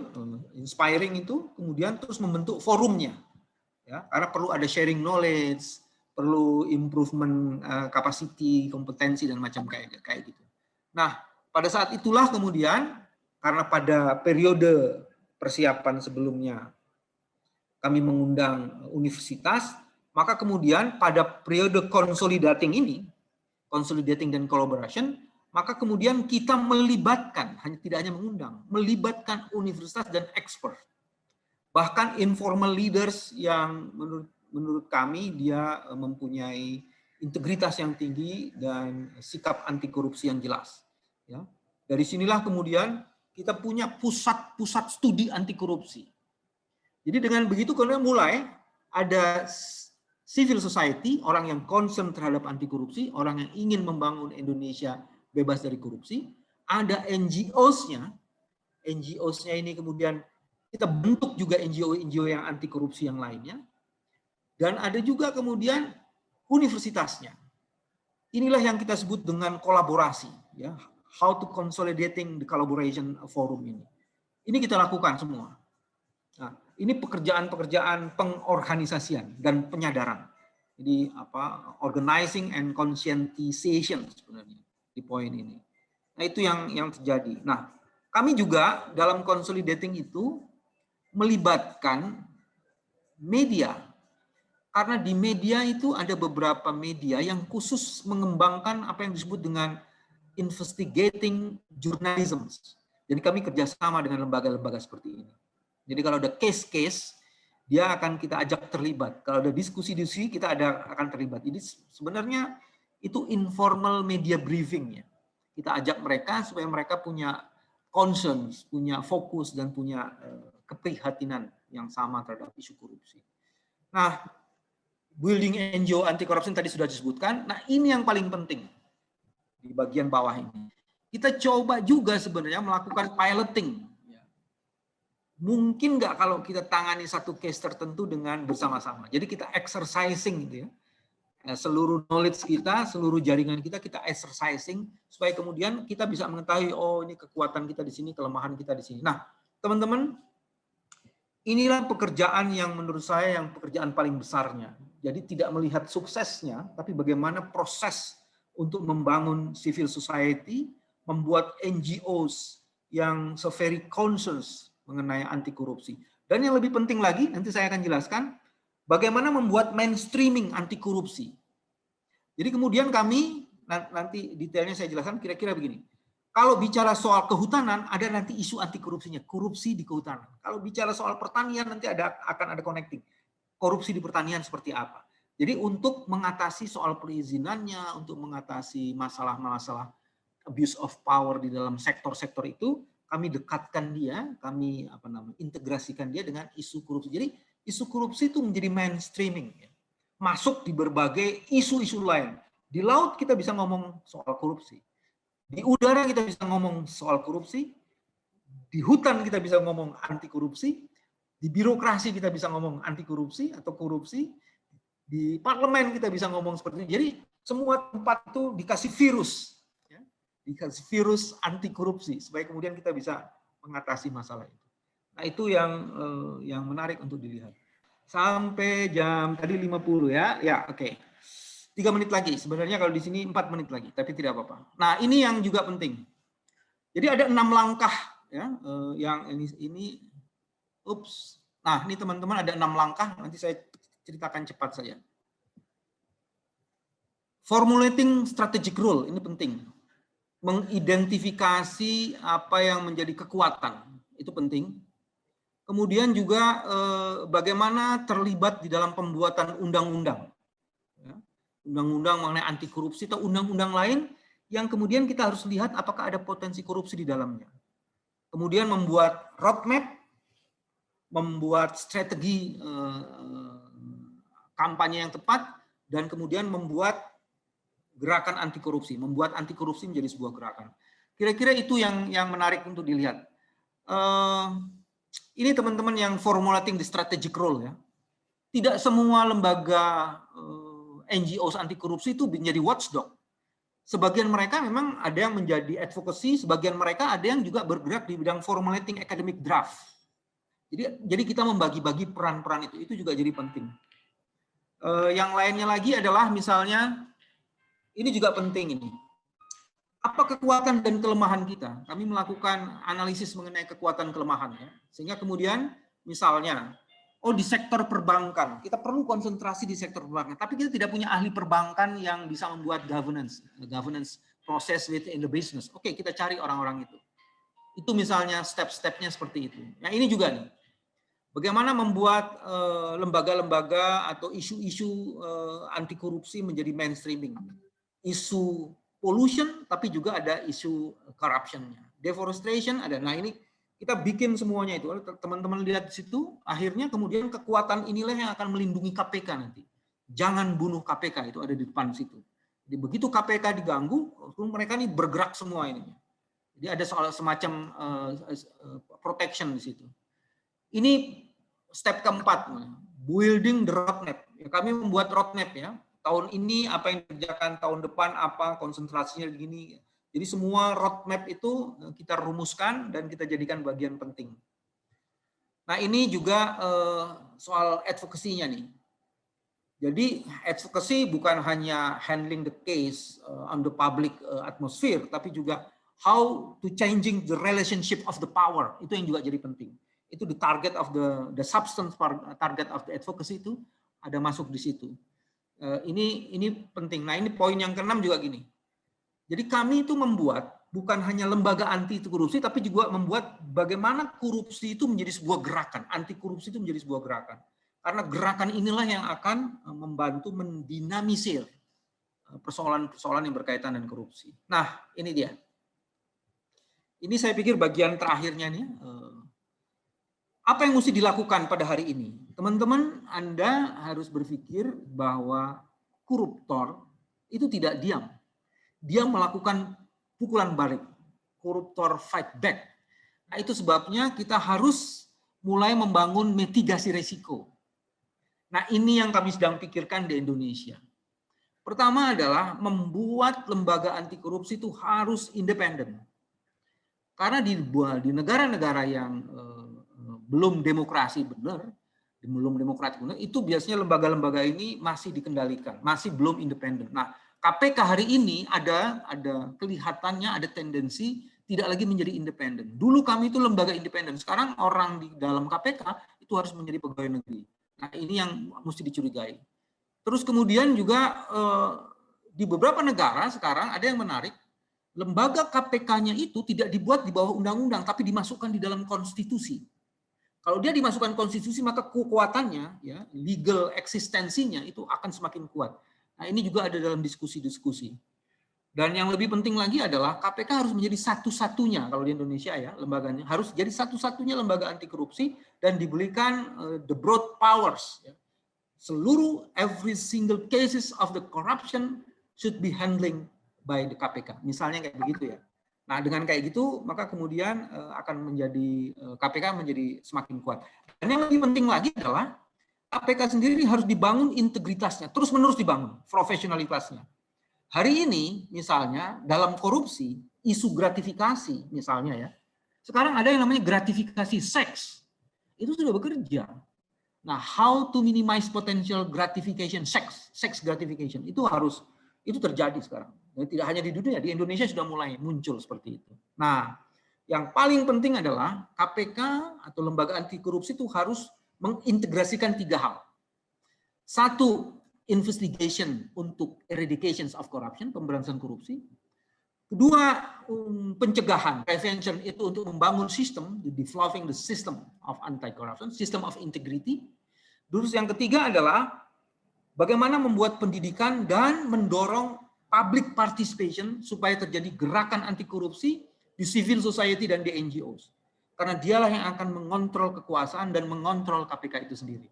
S5: inspiring itu, kemudian terus membentuk forumnya, ya, karena perlu ada sharing knowledge, perlu improvement capacity, kompetensi dan macam kayak gitu. Nah, pada saat itulah kemudian karena pada periode persiapan sebelumnya kami mengundang universitas, maka kemudian pada periode consolidating ini, consolidating dan collaboration, maka kemudian kita melibatkan, tidak hanya mengundang, melibatkan universitas dan expert. Bahkan informal leaders yang menurut kami dia mempunyai integritas yang tinggi dan sikap anti korupsi yang jelas. Ya. Dari sinilah kemudian kita punya pusat-pusat studi anti korupsi. Jadi dengan begitu kemudian mulai ada civil society, orang yang concern terhadap anti korupsi, orang yang ingin membangun Indonesia bebas dari korupsi, ada NGOs-nya, NGOs-nya ini kemudian kita bentuk juga NGO-NGO yang anti korupsi yang lainnya, dan ada juga kemudian universitasnya. Inilah yang kita sebut dengan kolaborasi, ya, how to consolidating the collaboration forum ini. Ini kita lakukan semua. Nah, ini pekerjaan-pekerjaan pengorganisasian dan penyadaran. Jadi organizing and conscientization sebenarnya di poin ini. Nah, itu yang terjadi. Nah, kami juga dalam consolidating itu melibatkan media. Karena di media itu ada beberapa media yang khusus mengembangkan apa yang disebut dengan investigating journalism. Jadi kami kerjasama dengan lembaga-lembaga seperti ini. Jadi kalau ada case-case, dia akan kita ajak terlibat. Kalau ada diskusi-diskusi, kita akan terlibat. Jadi sebenarnya itu informal media briefing ya. Kita ajak mereka supaya mereka punya concerns, punya fokus, dan punya keprihatinan yang sama terhadap isu korupsi. Nah, building NGO anti corruption tadi sudah disebutkan. Nah, ini yang paling penting di bagian bawah ini. Kita coba juga sebenarnya melakukan piloting. Mungkin nggak kalau kita tangani satu case tertentu dengan bersama-sama. Jadi kita exercising gitu ya. Seluruh knowledge kita, seluruh jaringan kita exercising supaya kemudian kita bisa mengetahui oh ini kekuatan kita di sini, kelemahan kita di sini. Nah, teman-teman, inilah pekerjaan yang menurut saya yang pekerjaan paling besarnya. Jadi tidak melihat suksesnya, tapi bagaimana proses untuk membangun civil society, membuat NGOs yang so very conscious mengenai anti korupsi. Dan yang lebih penting lagi, nanti saya akan jelaskan, bagaimana membuat mainstreaming anti korupsi. Jadi kemudian kami, nanti detailnya saya jelaskan kira-kira begini. Kalau bicara soal kehutanan, ada nanti isu anti korupsinya, korupsi di kehutanan. Kalau bicara soal pertanian, nanti akan ada connecting. Korupsi di pertanian seperti apa. Jadi untuk mengatasi soal perizinannya, untuk mengatasi masalah-masalah abuse of power di dalam sektor-sektor itu, kami dekatkan dia, kami integrasikan dia dengan isu korupsi. Jadi isu korupsi itu menjadi mainstreaming, ya. Masuk di berbagai isu-isu lain. Di laut kita bisa ngomong soal korupsi, di udara kita bisa ngomong soal korupsi, di hutan kita bisa ngomong anti korupsi, di birokrasi kita bisa ngomong anti korupsi atau korupsi, di parlemen kita bisa ngomong seperti itu. Jadi semua tempat itu dikasih virus. Dikasih virus anti korupsi supaya kemudian kita bisa mengatasi masalah itu. Nah, itu yang menarik untuk dilihat. Sampai jam tadi 50 ya. Ya, oke. 3 menit lagi. Sebenarnya kalau di sini 4 menit lagi, tapi tidak apa-apa. Nah, ini yang juga penting. Jadi ada 6 langkah ya yang ini ups. Nah, ini teman-teman ada 6 langkah, nanti saya ceritakan cepat saja. Formulating strategic role ini penting. Mengidentifikasi apa yang menjadi kekuatan, itu penting. Kemudian juga bagaimana terlibat di dalam pembuatan undang-undang. Undang-undang mengenai anti korupsi atau undang-undang lain yang kemudian kita harus lihat apakah ada potensi korupsi di dalamnya. Kemudian membuat roadmap, membuat strategi kampanye yang tepat, dan kemudian membuat gerakan anti korupsi, membuat anti korupsi menjadi sebuah gerakan. Kira-kira itu yang menarik untuk dilihat. Ini teman-teman yang formulating the strategic role ya. Tidak semua lembaga NGOs anti korupsi itu menjadi watchdog. Sebagian mereka memang ada yang menjadi advocacy, sebagian mereka ada yang juga bergerak di bidang formulating academic draft. Jadi kita membagi-bagi peran-peran itu juga jadi penting. Yang lainnya lagi adalah misalnya, ini juga penting ini. Apa kekuatan dan kelemahan kita? Kami melakukan analisis mengenai kekuatan kelemahan, ya. Sehingga kemudian misalnya, di sektor perbankan, kita perlu konsentrasi di sektor perbankan, tapi kita tidak punya ahli perbankan yang bisa membuat governance proses within the business. Oke, kita cari orang-orang itu. Itu misalnya step-stepnya seperti itu. Nah ini juga nih, bagaimana membuat lembaga-lembaga atau isu-isu anti korupsi menjadi mainstreaming. Isu pollution, tapi juga ada isu corruption-nya. Deforestation ada. Nah ini kita bikin semuanya itu. Teman-teman lihat di situ, akhirnya kemudian kekuatan inilah yang akan melindungi KPK nanti. Jangan bunuh KPK, itu ada di depan situ. Jadi begitu KPK diganggu, mereka ini bergerak semua ini. Jadi ada soal semacam protection di situ. Ini step keempat, building the roadmap. Ya, kami membuat roadmap ya. Tahun ini apa yang dikerjakan, tahun depan apa, konsentrasinya begini. Jadi semua roadmap itu kita rumuskan dan kita jadikan bagian penting. Nah ini juga soal advocacy-nya nih. Jadi advocacy bukan hanya handling the case on the public atmosphere, tapi juga how to changing the relationship of the power. Itu yang juga jadi penting. Itu the target of the substance target of the advocacy itu ada masuk di situ. Ini penting. Nah ini poin yang keenam juga gini. Jadi kami itu membuat bukan hanya lembaga anti korupsi, tapi juga membuat bagaimana korupsi itu menjadi sebuah gerakan, anti korupsi itu menjadi sebuah gerakan. Karena gerakan inilah yang akan membantu mendinamisir persoalan-persoalan yang berkaitan dengan korupsi. Nah ini dia. Ini saya pikir bagian terakhirnya nih. Apa yang mesti dilakukan pada hari ini? Teman-teman, Anda harus berpikir bahwa koruptor itu tidak diam. Dia melakukan pukulan balik. Koruptor fight back. Nah, itu sebabnya kita harus mulai membangun mitigasi risiko. Nah, ini yang kami sedang pikirkan di Indonesia. Pertama adalah membuat lembaga anti korupsi itu harus independen. Karena di negara-negara yang belum demokrasi benar, itu biasanya lembaga-lembaga ini masih dikendalikan, masih belum independen. Nah, KPK hari ini ada kelihatannya ada tendensi tidak lagi menjadi independen. Dulu kami itu lembaga independen, sekarang orang di dalam KPK itu harus menjadi pegawai negeri. Nah, ini yang mesti dicurigai. Terus kemudian juga di beberapa negara sekarang ada yang menarik, lembaga KPK-nya itu tidak dibuat di bawah undang-undang, tapi dimasukkan di dalam konstitusi. Kalau dia dimasukkan konstitusi, maka kekuatannya, ya, legal eksistensinya itu akan semakin kuat. Nah, ini juga ada dalam diskusi-diskusi. Dan yang lebih penting lagi adalah KPK harus menjadi satu-satunya, kalau di Indonesia ya, lembaganya harus jadi satu-satunya lembaga anti korupsi dan diberikan the broad powers. Ya. Seluruh every single cases of the corruption should be handling by the KPK. Misalnya kayak begitu ya. Nah, dengan kayak gitu, maka kemudian akan menjadi KPK menjadi semakin kuat. Dan yang lebih penting lagi adalah KPK sendiri harus dibangun integritasnya, terus-menerus dibangun profesionalitasnya. Hari ini, misalnya dalam korupsi, isu gratifikasi, misalnya ya, sekarang ada yang namanya gratifikasi seks, itu sudah bekerja. Nah, how to minimize potential gratification, sex gratification, itu terjadi sekarang. Dan tidak hanya di dunia, di Indonesia sudah mulai muncul seperti itu. Nah, yang paling penting adalah KPK atau lembaga anti korupsi itu harus mengintegrasikan 3 hal. 1, investigation untuk eradication of corruption, pemberantasan korupsi. 2, pencegahan, prevention, itu untuk membangun sistem, developing the system of anti-corruption, system of integrity. Terus yang ketiga adalah bagaimana membuat pendidikan dan mendorong public participation supaya terjadi gerakan anti korupsi di civil society dan di NGOs. Karena dialah yang akan mengontrol kekuasaan dan mengontrol KPK itu sendiri.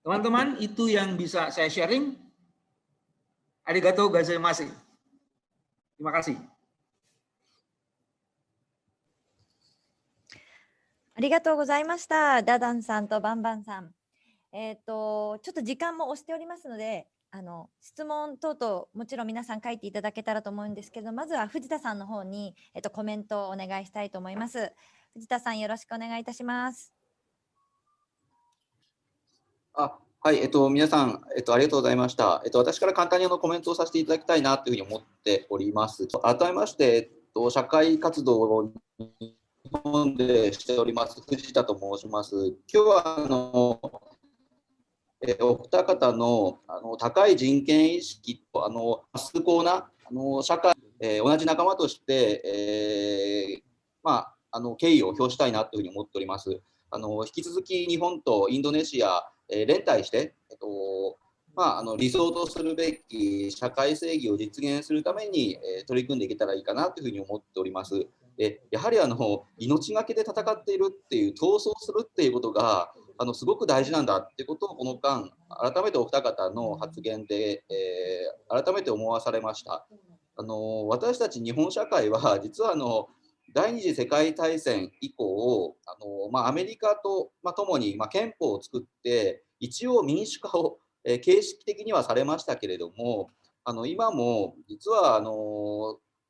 S5: Teman-teman, itu yang bisa saya sharing. Arigatou gozaimasu. Terima kasih.
S3: Arigatou gozaimashita, Dadan さんとバンバンさん。ちょっと時間も押しておりますので、質問等々もちろん皆さん書いていただけたらと思うんですけど、まずは藤田さんの方に、コメントをお願いしたいと思います。藤田さん、よろしくお願いいたします。
S6: はい、皆さん、ありがとうございました。私から簡単にコメントをさせていただきたいなというふうに思っております。改めまして、社会活動を日本でしております藤田と申します。今日はお二方の高い人権意識と崇高な社会、同じ仲間として、敬意を表したいなというふうに思っております。引き続き日本とインドネシア、連帯して、理想とするべき社会正義を実現するために、取り組んでいけたらいいかなというふうに思っております。やはり命がけで戦っているっていう、闘争するっていうことがすごく大事なんだっていうことをこの間、改めてお二方の発言で、改めて思わされました。私たち日本社会は実は第二次世界大戦以降、アメリカと共に憲法を作って一応民主化を形式的にはされましたけれども、今も実は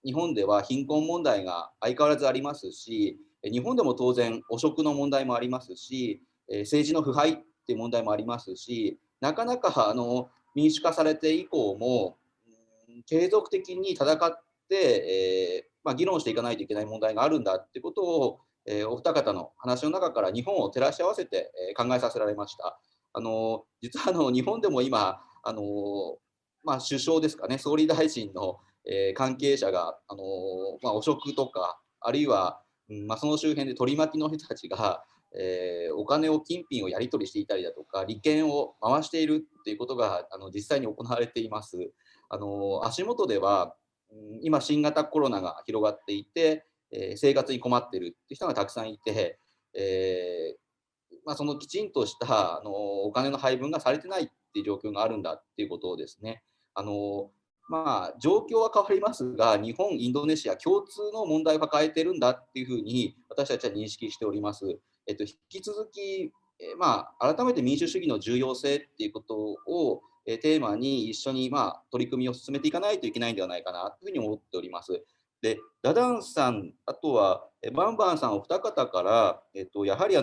S6: 日本では貧困問題が相変わらずありますし、日本でも当然汚職の問題もありますし、政治の腐敗っていう問題もありますし、なかなか民主化されて以降も継続的に戦って、議論していかないといけない問題があるんだってことを、お二方の話の中から日本を照らし合わせて、考えさせられました。実は日本でも今首相ですかね、総理大臣の、関係者が汚職とか、あるいは、その周辺で取り巻きの人たちが、お金を金品をやり取りしていたりだとか、利権を回しているっていうことが実際に行われています。足元では、今新型コロナが広がっていて、生活に困っているっていう人がたくさんいて、そのきちんとしたお金の配分がされてないっていう状況があるんだっていうことをですね、状況は変わりますが、日本、インドネシア共通の問題を抱えているんだっていうふうに私たちは認識しております。引き続き、改めて民主主義の重要性っていうことをテーマに一緒に取り組みを進めていかないといけないんではないかなというふうに思っております。で、ダダンさん、あとはバンバンさんお二方から、やはり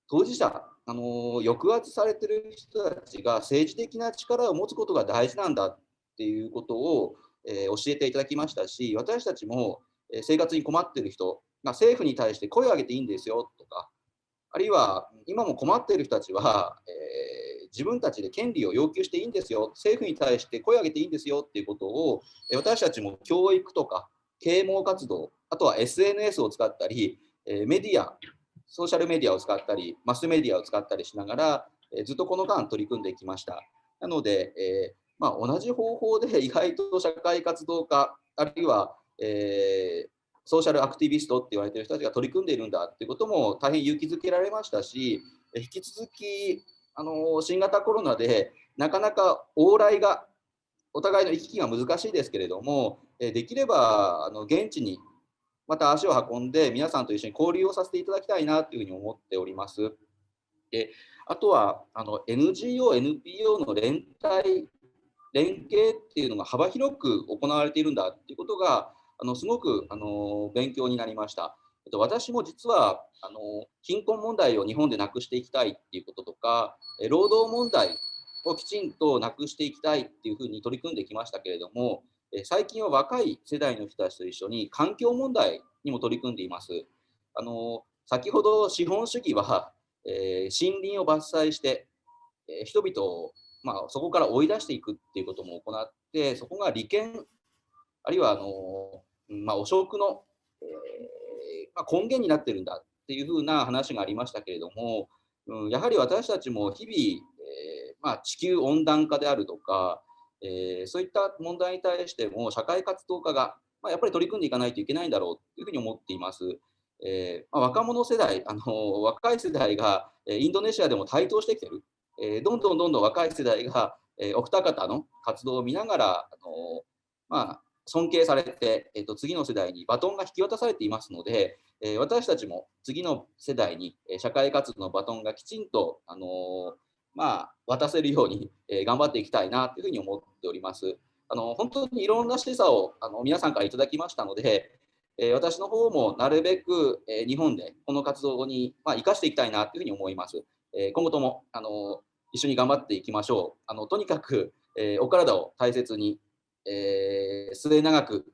S6: 当事者、抑圧されている人たちが政治的な力を持つことが大事なんだっていうことを、教えていただきましたし、私たちも生活に困っている人が政府に対して声を上げていいんですよとか、あるいは今も困っている人たちは、自分たちで権利を要求していいんですよ、政府に対して声を上げていいんですよっていうことを、私たちも教育とか啓蒙活動、あとは SNS を使ったり、メディア、ソーシャルメディアを使ったり、マスメディアを使ったりしながら、ずっとこの間取り組んできました。なので、同じ方法で意外と社会活動家、あるいは、ソーシャルアクティビストって言われている人たちが取り組んでいるんだっていうことも大変勇気づけられましたし、引き続き新型コロナでなかなか往来がお互いの行き来が難しいですけれども、できれば現地にまた足を運んで皆さんと一緒に交流をさせていただきたいなというふうに思っております。で、あとはNGO、NPO の連携っていうのが幅広く行われているんだっていうことがすごく勉強になりました。私も実は貧困問題を日本でなくしていきたいっていうこととか、労働問題をきちんとなくしていきたいっていうふうに取り組んできましたけれども、最近は若い世代の人たちと一緒に環境問題にも取り組んでいます。先ほど資本主義は、森林を伐採して、人々を、そこから追い出していくっていうことも行って、そこが利権、あるいは汚職の、根源になっているんだっていうふうな話がありましたけれども、やはり私たちも日々、地球温暖化であるとか、そういった問題に対しても社会活動家が、やっぱり取り組んでいかないといけないんだろうというふうに思っています。若者世代、若い世代がインドネシアでも台頭してきている、どんどん若い世代がお二方の活動を見ながら、尊敬されて、次の世代にバトンが引き渡されていますので、私たちも次の世代に社会活動のバトンがきちんと渡せるように、頑張っていきたいなというふうに思っております。本当にいろんな示唆を皆さんからいただきましたので、私の方もなるべく、日本でこの活動に、生かしていきたいなというふうに思います。今後とも一緒に頑張っていきましょう。とにかく、お体を大切に、末永く、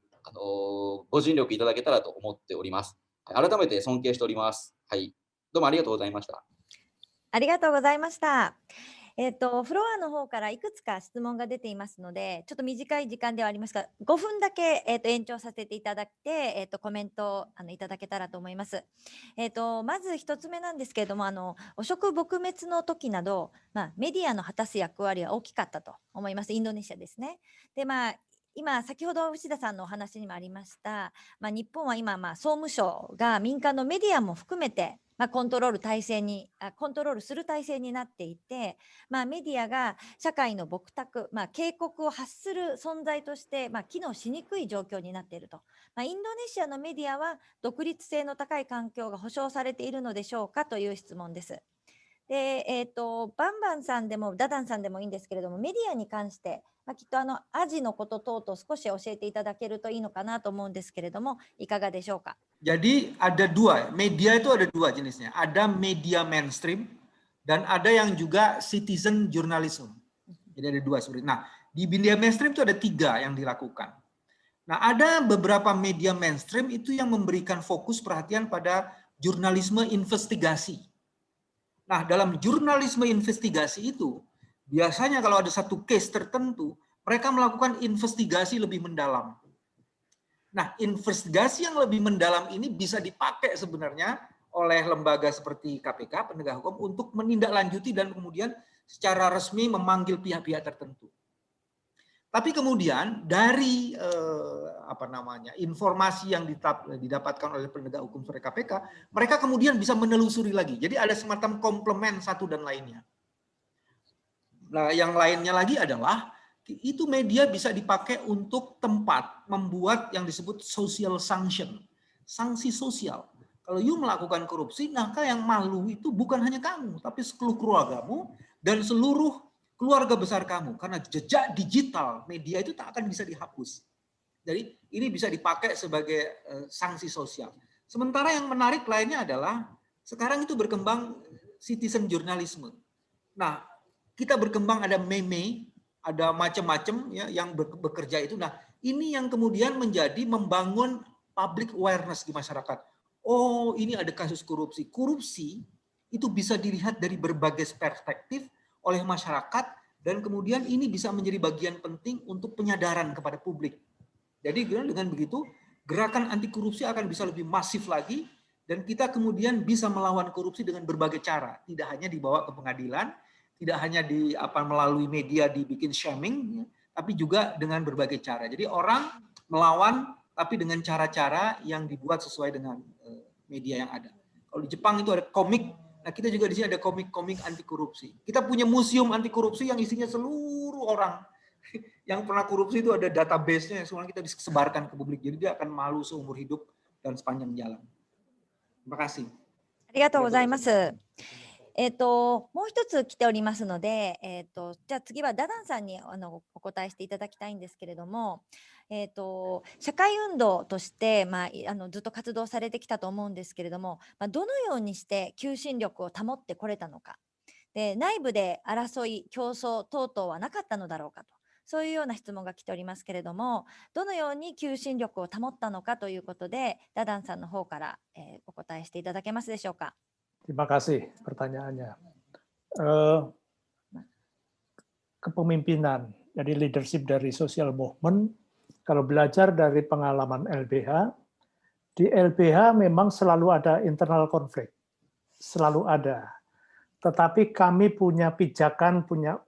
S6: ご尽力いただけたらと思っております。改めて尊敬しております。はい、どうもありがとうございました。
S3: ありがとうございました。フロアの方からいくつか質問が出ていますので、ちょっと短い時間ではありますが、5分だけ、延長させていただいて、コメントをいただけたらと思います。まず1つ目なんですけれども、汚職撲滅の時など、メディアの果たす役割は大きかったと思います。インドネシアですね。で、今、先ほど牛田さんのお話にもありました、日本は今、総務省が民間のメディアも含めて、コントロールする体制になっていて、メディアが社会の朴託、警告を発する存在として、機能しにくい状況になっていると。インドネシアのメディアは独立性の高い環境が保障されているのでしょうかという質問です。で、バンバンさんでもダダンさんでもいいんですけれども、メディアに関して、きっとアジのこと等々少し教えていただけるといいのかなと思うんですけれども、いかがでしょうか。
S5: Jadi ada dua, media itu ada dua jenisnya. Ada media mainstream dan ada yang juga citizen journalism. Jadi ada dua sebenarnya. Nah, di media mainstream itu ada 3 yang dilakukan. Nah, ada beberapa media mainstream itu yang memberikan fokus perhatian pada jurnalisme investigasi. Nah, dalam jurnalisme investigasi itu, biasanya kalau ada satu case tertentu, mereka melakukan investigasi lebih mendalam. Nah, investigasi yang lebih mendalam ini bisa dipakai sebenarnya oleh lembaga seperti KPK, penegak hukum, untuk menindaklanjuti dan kemudian secara resmi memanggil pihak-pihak tertentu. Tapi kemudian dari informasi yang didapatkan oleh penegak hukum seperti KPK, mereka kemudian bisa menelusuri lagi. Jadi ada semacam komplement satu dan lainnya. Nah, yang lainnya lagi adalah itu media bisa dipakai untuk tempat membuat yang disebut social sanction, sanksi sosial. Kalau you melakukan korupsi, maka yang malu itu bukan hanya kamu, tapi seluruh keluargamu dan seluruh keluarga besar kamu. Karena jejak digital media itu tak akan bisa dihapus. Jadi ini bisa dipakai sebagai sanksi sosial. Sementara yang menarik lainnya adalah sekarang itu berkembang citizen journalism. Nah, kita berkembang ada meme, ada macam-macam ya yang bekerja itu. Nah, ini yang kemudian menjadi membangun public awareness di masyarakat. Oh, ini ada kasus korupsi. Korupsi itu bisa dilihat dari berbagai perspektif oleh masyarakat dan kemudian ini bisa menjadi bagian penting untuk penyadaran kepada publik. Jadi dengan begitu, gerakan anti korupsi akan bisa lebih masif lagi dan kita kemudian bisa melawan korupsi dengan berbagai cara. Tidak hanya dibawa ke pengadilan, tidak hanya melalui media dibikin shaming, tapi juga dengan berbagai cara. Jadi orang melawan, tapi dengan cara-cara yang dibuat sesuai dengan media yang ada. Kalau di Jepang itu ada komik, nah kita juga di sini ada komik-komik anti korupsi. Kita punya museum anti korupsi yang isinya seluruh orang yang pernah korupsi itu ada database-nya yang semua kita disebarkan ke publik. Jadi dia akan malu seumur hidup dan sepanjang jalan. Terima kasih.
S3: ありがとうございます。もう一つ来ておりますので、じゃあ次はダダンさんにお答えしていただきたいんですけれども、社会運動として、ずっと活動されてきたと思うんですけれども、どのようにして求心力を保ってこれたのか、で内部で争い、競争等々はなかったのだろうかと、そういうような質問が来ておりますけれども、どのように求心力を保ったのかということで、ダダンさんの方から、お答えしていただけますでしょうか。
S4: Terima kasih pertanyaannya. Kepemimpinan, jadi leadership dari social movement, kalau belajar dari pengalaman LBH, di LBH memang selalu ada internal konflik, selalu ada. Tetapi kami punya pijakan, punya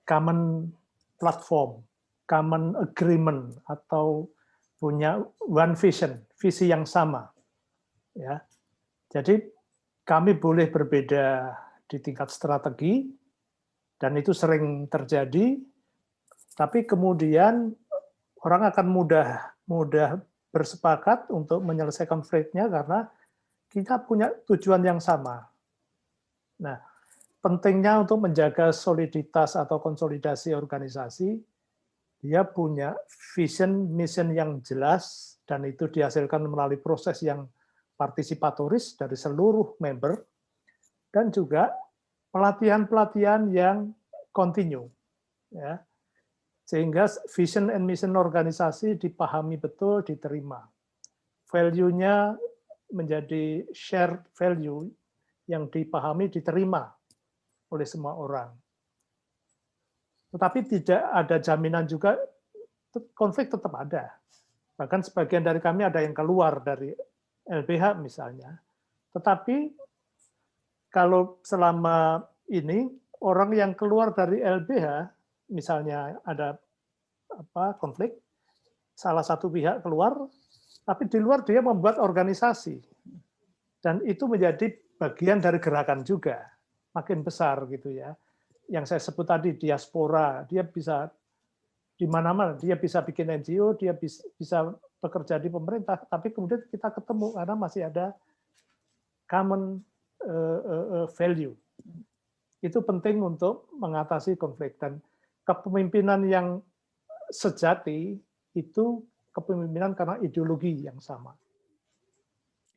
S4: common platform, common agreement, atau punya one vision, visi yang sama. Ya, jadi kami boleh berbeda di tingkat strategi, dan itu sering terjadi, tapi kemudian orang akan mudah bersepakat untuk menyelesaikan konfliknya karena kita punya tujuan yang sama. Nah, pentingnya untuk menjaga soliditas atau konsolidasi organisasi, dia punya vision, mission yang jelas, dan itu dihasilkan melalui proses yang partisipatoris dari seluruh member, dan juga pelatihan-pelatihan yang kontinu, ya, sehingga vision and mission organisasi dipahami betul, diterima. Value-nya menjadi shared value yang dipahami, diterima oleh semua orang. Tetapi tidak ada jaminan juga, konflik tetap ada. Bahkan sebagian dari kami ada yang keluar dari LBH misalnya. Tetapi kalau selama ini orang yang keluar dari LBH, misalnya ada konflik, salah satu pihak keluar, tapi di luar dia membuat organisasi. Dan itu menjadi bagian dari gerakan juga, makin besar gitu ya. Yang saya sebut tadi, diaspora, dia bisa di mana-mana, dia bisa bikin NGO, dia bisa bekerja di pemerintah, tapi kemudian kita ketemu karena masih ada common value. Itu penting untuk mengatasi konflik, dan kepemimpinan yang sejati itu kepemimpinan karena ideologi yang sama.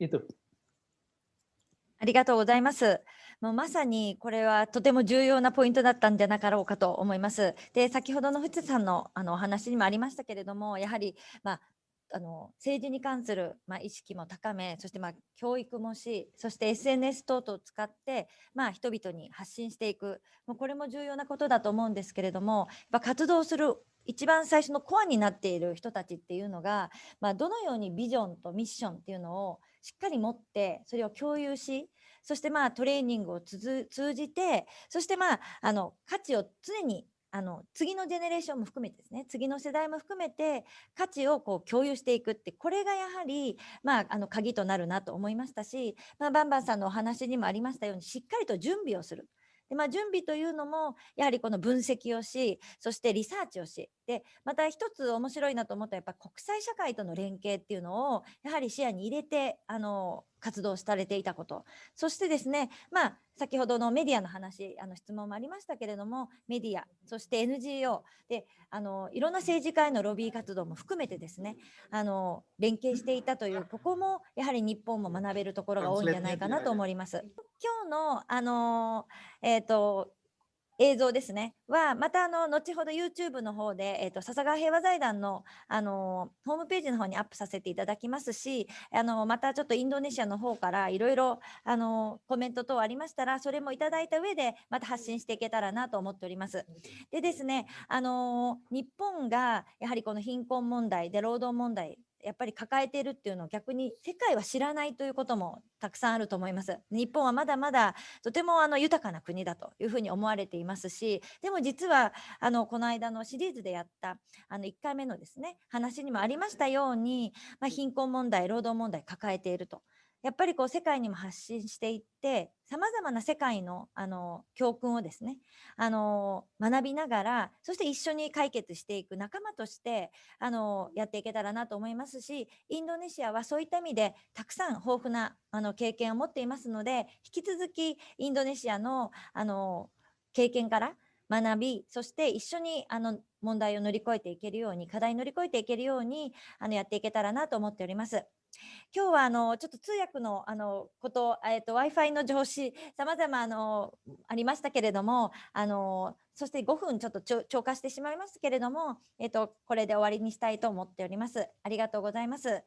S4: Itu.
S3: ありがとうございます。もうまさにこれはとても重要なポイントだったんじゃなかろうかと思います。で、先ほどの富津さんのお話にもありましたけれども、やはり、政治に関する、意識も高め、そして、教育もし、そして SNS 等々を使って、人々に発信していく、もうこれも重要なことだと思うんですけれども、やっぱ活動する一番最初のコアになっている人たちっていうのが、どのようにビジョンとミッションっていうのをしっかり持って、それを共有し、そしてトレーニングを通じて、そして価値を常に次のジェネレーションも含めてですね、次の世代も含めて価値をこう共有していくって、これがやはり鍵となるなと思いましたし、バンバンさんのお話にもありましたように、しっかりと準備をする。で準備というのもやはりこの分析をし、そしてリサーチをし、でまた一つ面白いなと思ったら、やっぱ国際社会との連携っていうのをやはり視野に入れて活動されていたこと、そしてですね、先ほどのメディアの話、質問もありましたけれども、メディア、そして NGO でいろんな政治家へのロビー活動も含めてですね、連携していたという、ここもやはり日本も学べるところが多いんじゃないかなと思います。今日の映像ですねはまた後ほど YouTube の方で、笹川平和財団の、ホームページの方にアップさせていただきますし、またちょっとインドネシアの方からいろいろコメント等ありましたら、それもいただいた上でまた発信していけたらなと思っております。でですね、日本がやはりこの貧困問題で労働問題やっぱり抱えているっていうのを逆に世界は知らないということもたくさんあると思います。日本はまだまだとても豊かな国だというふうに思われていますし、でも実はこの間のシリーズでやった1回目のですね話にもありましたように、貧困問題、労働問題抱えていると。やっぱりこう世界にも発信していって、さまざまな世界の教訓をですね学びながら、そして一緒に解決していく仲間としてやっていけたらなと思いますし、インドネシアはそういった意味でたくさん豊富な経験を持っていますので、引き続きインドネシアの経験から学び、そして一緒に問題を乗り越えていけるように、課題を乗り越えていけるようにやっていけたらなと思っております。今日はちょっと通訳のこと、Wi-Fi の上司さまざまありましたけれども、そして5分ちょっと超過してしまいますけれども、これで終わりにしたいと思っております。ありがとうございます。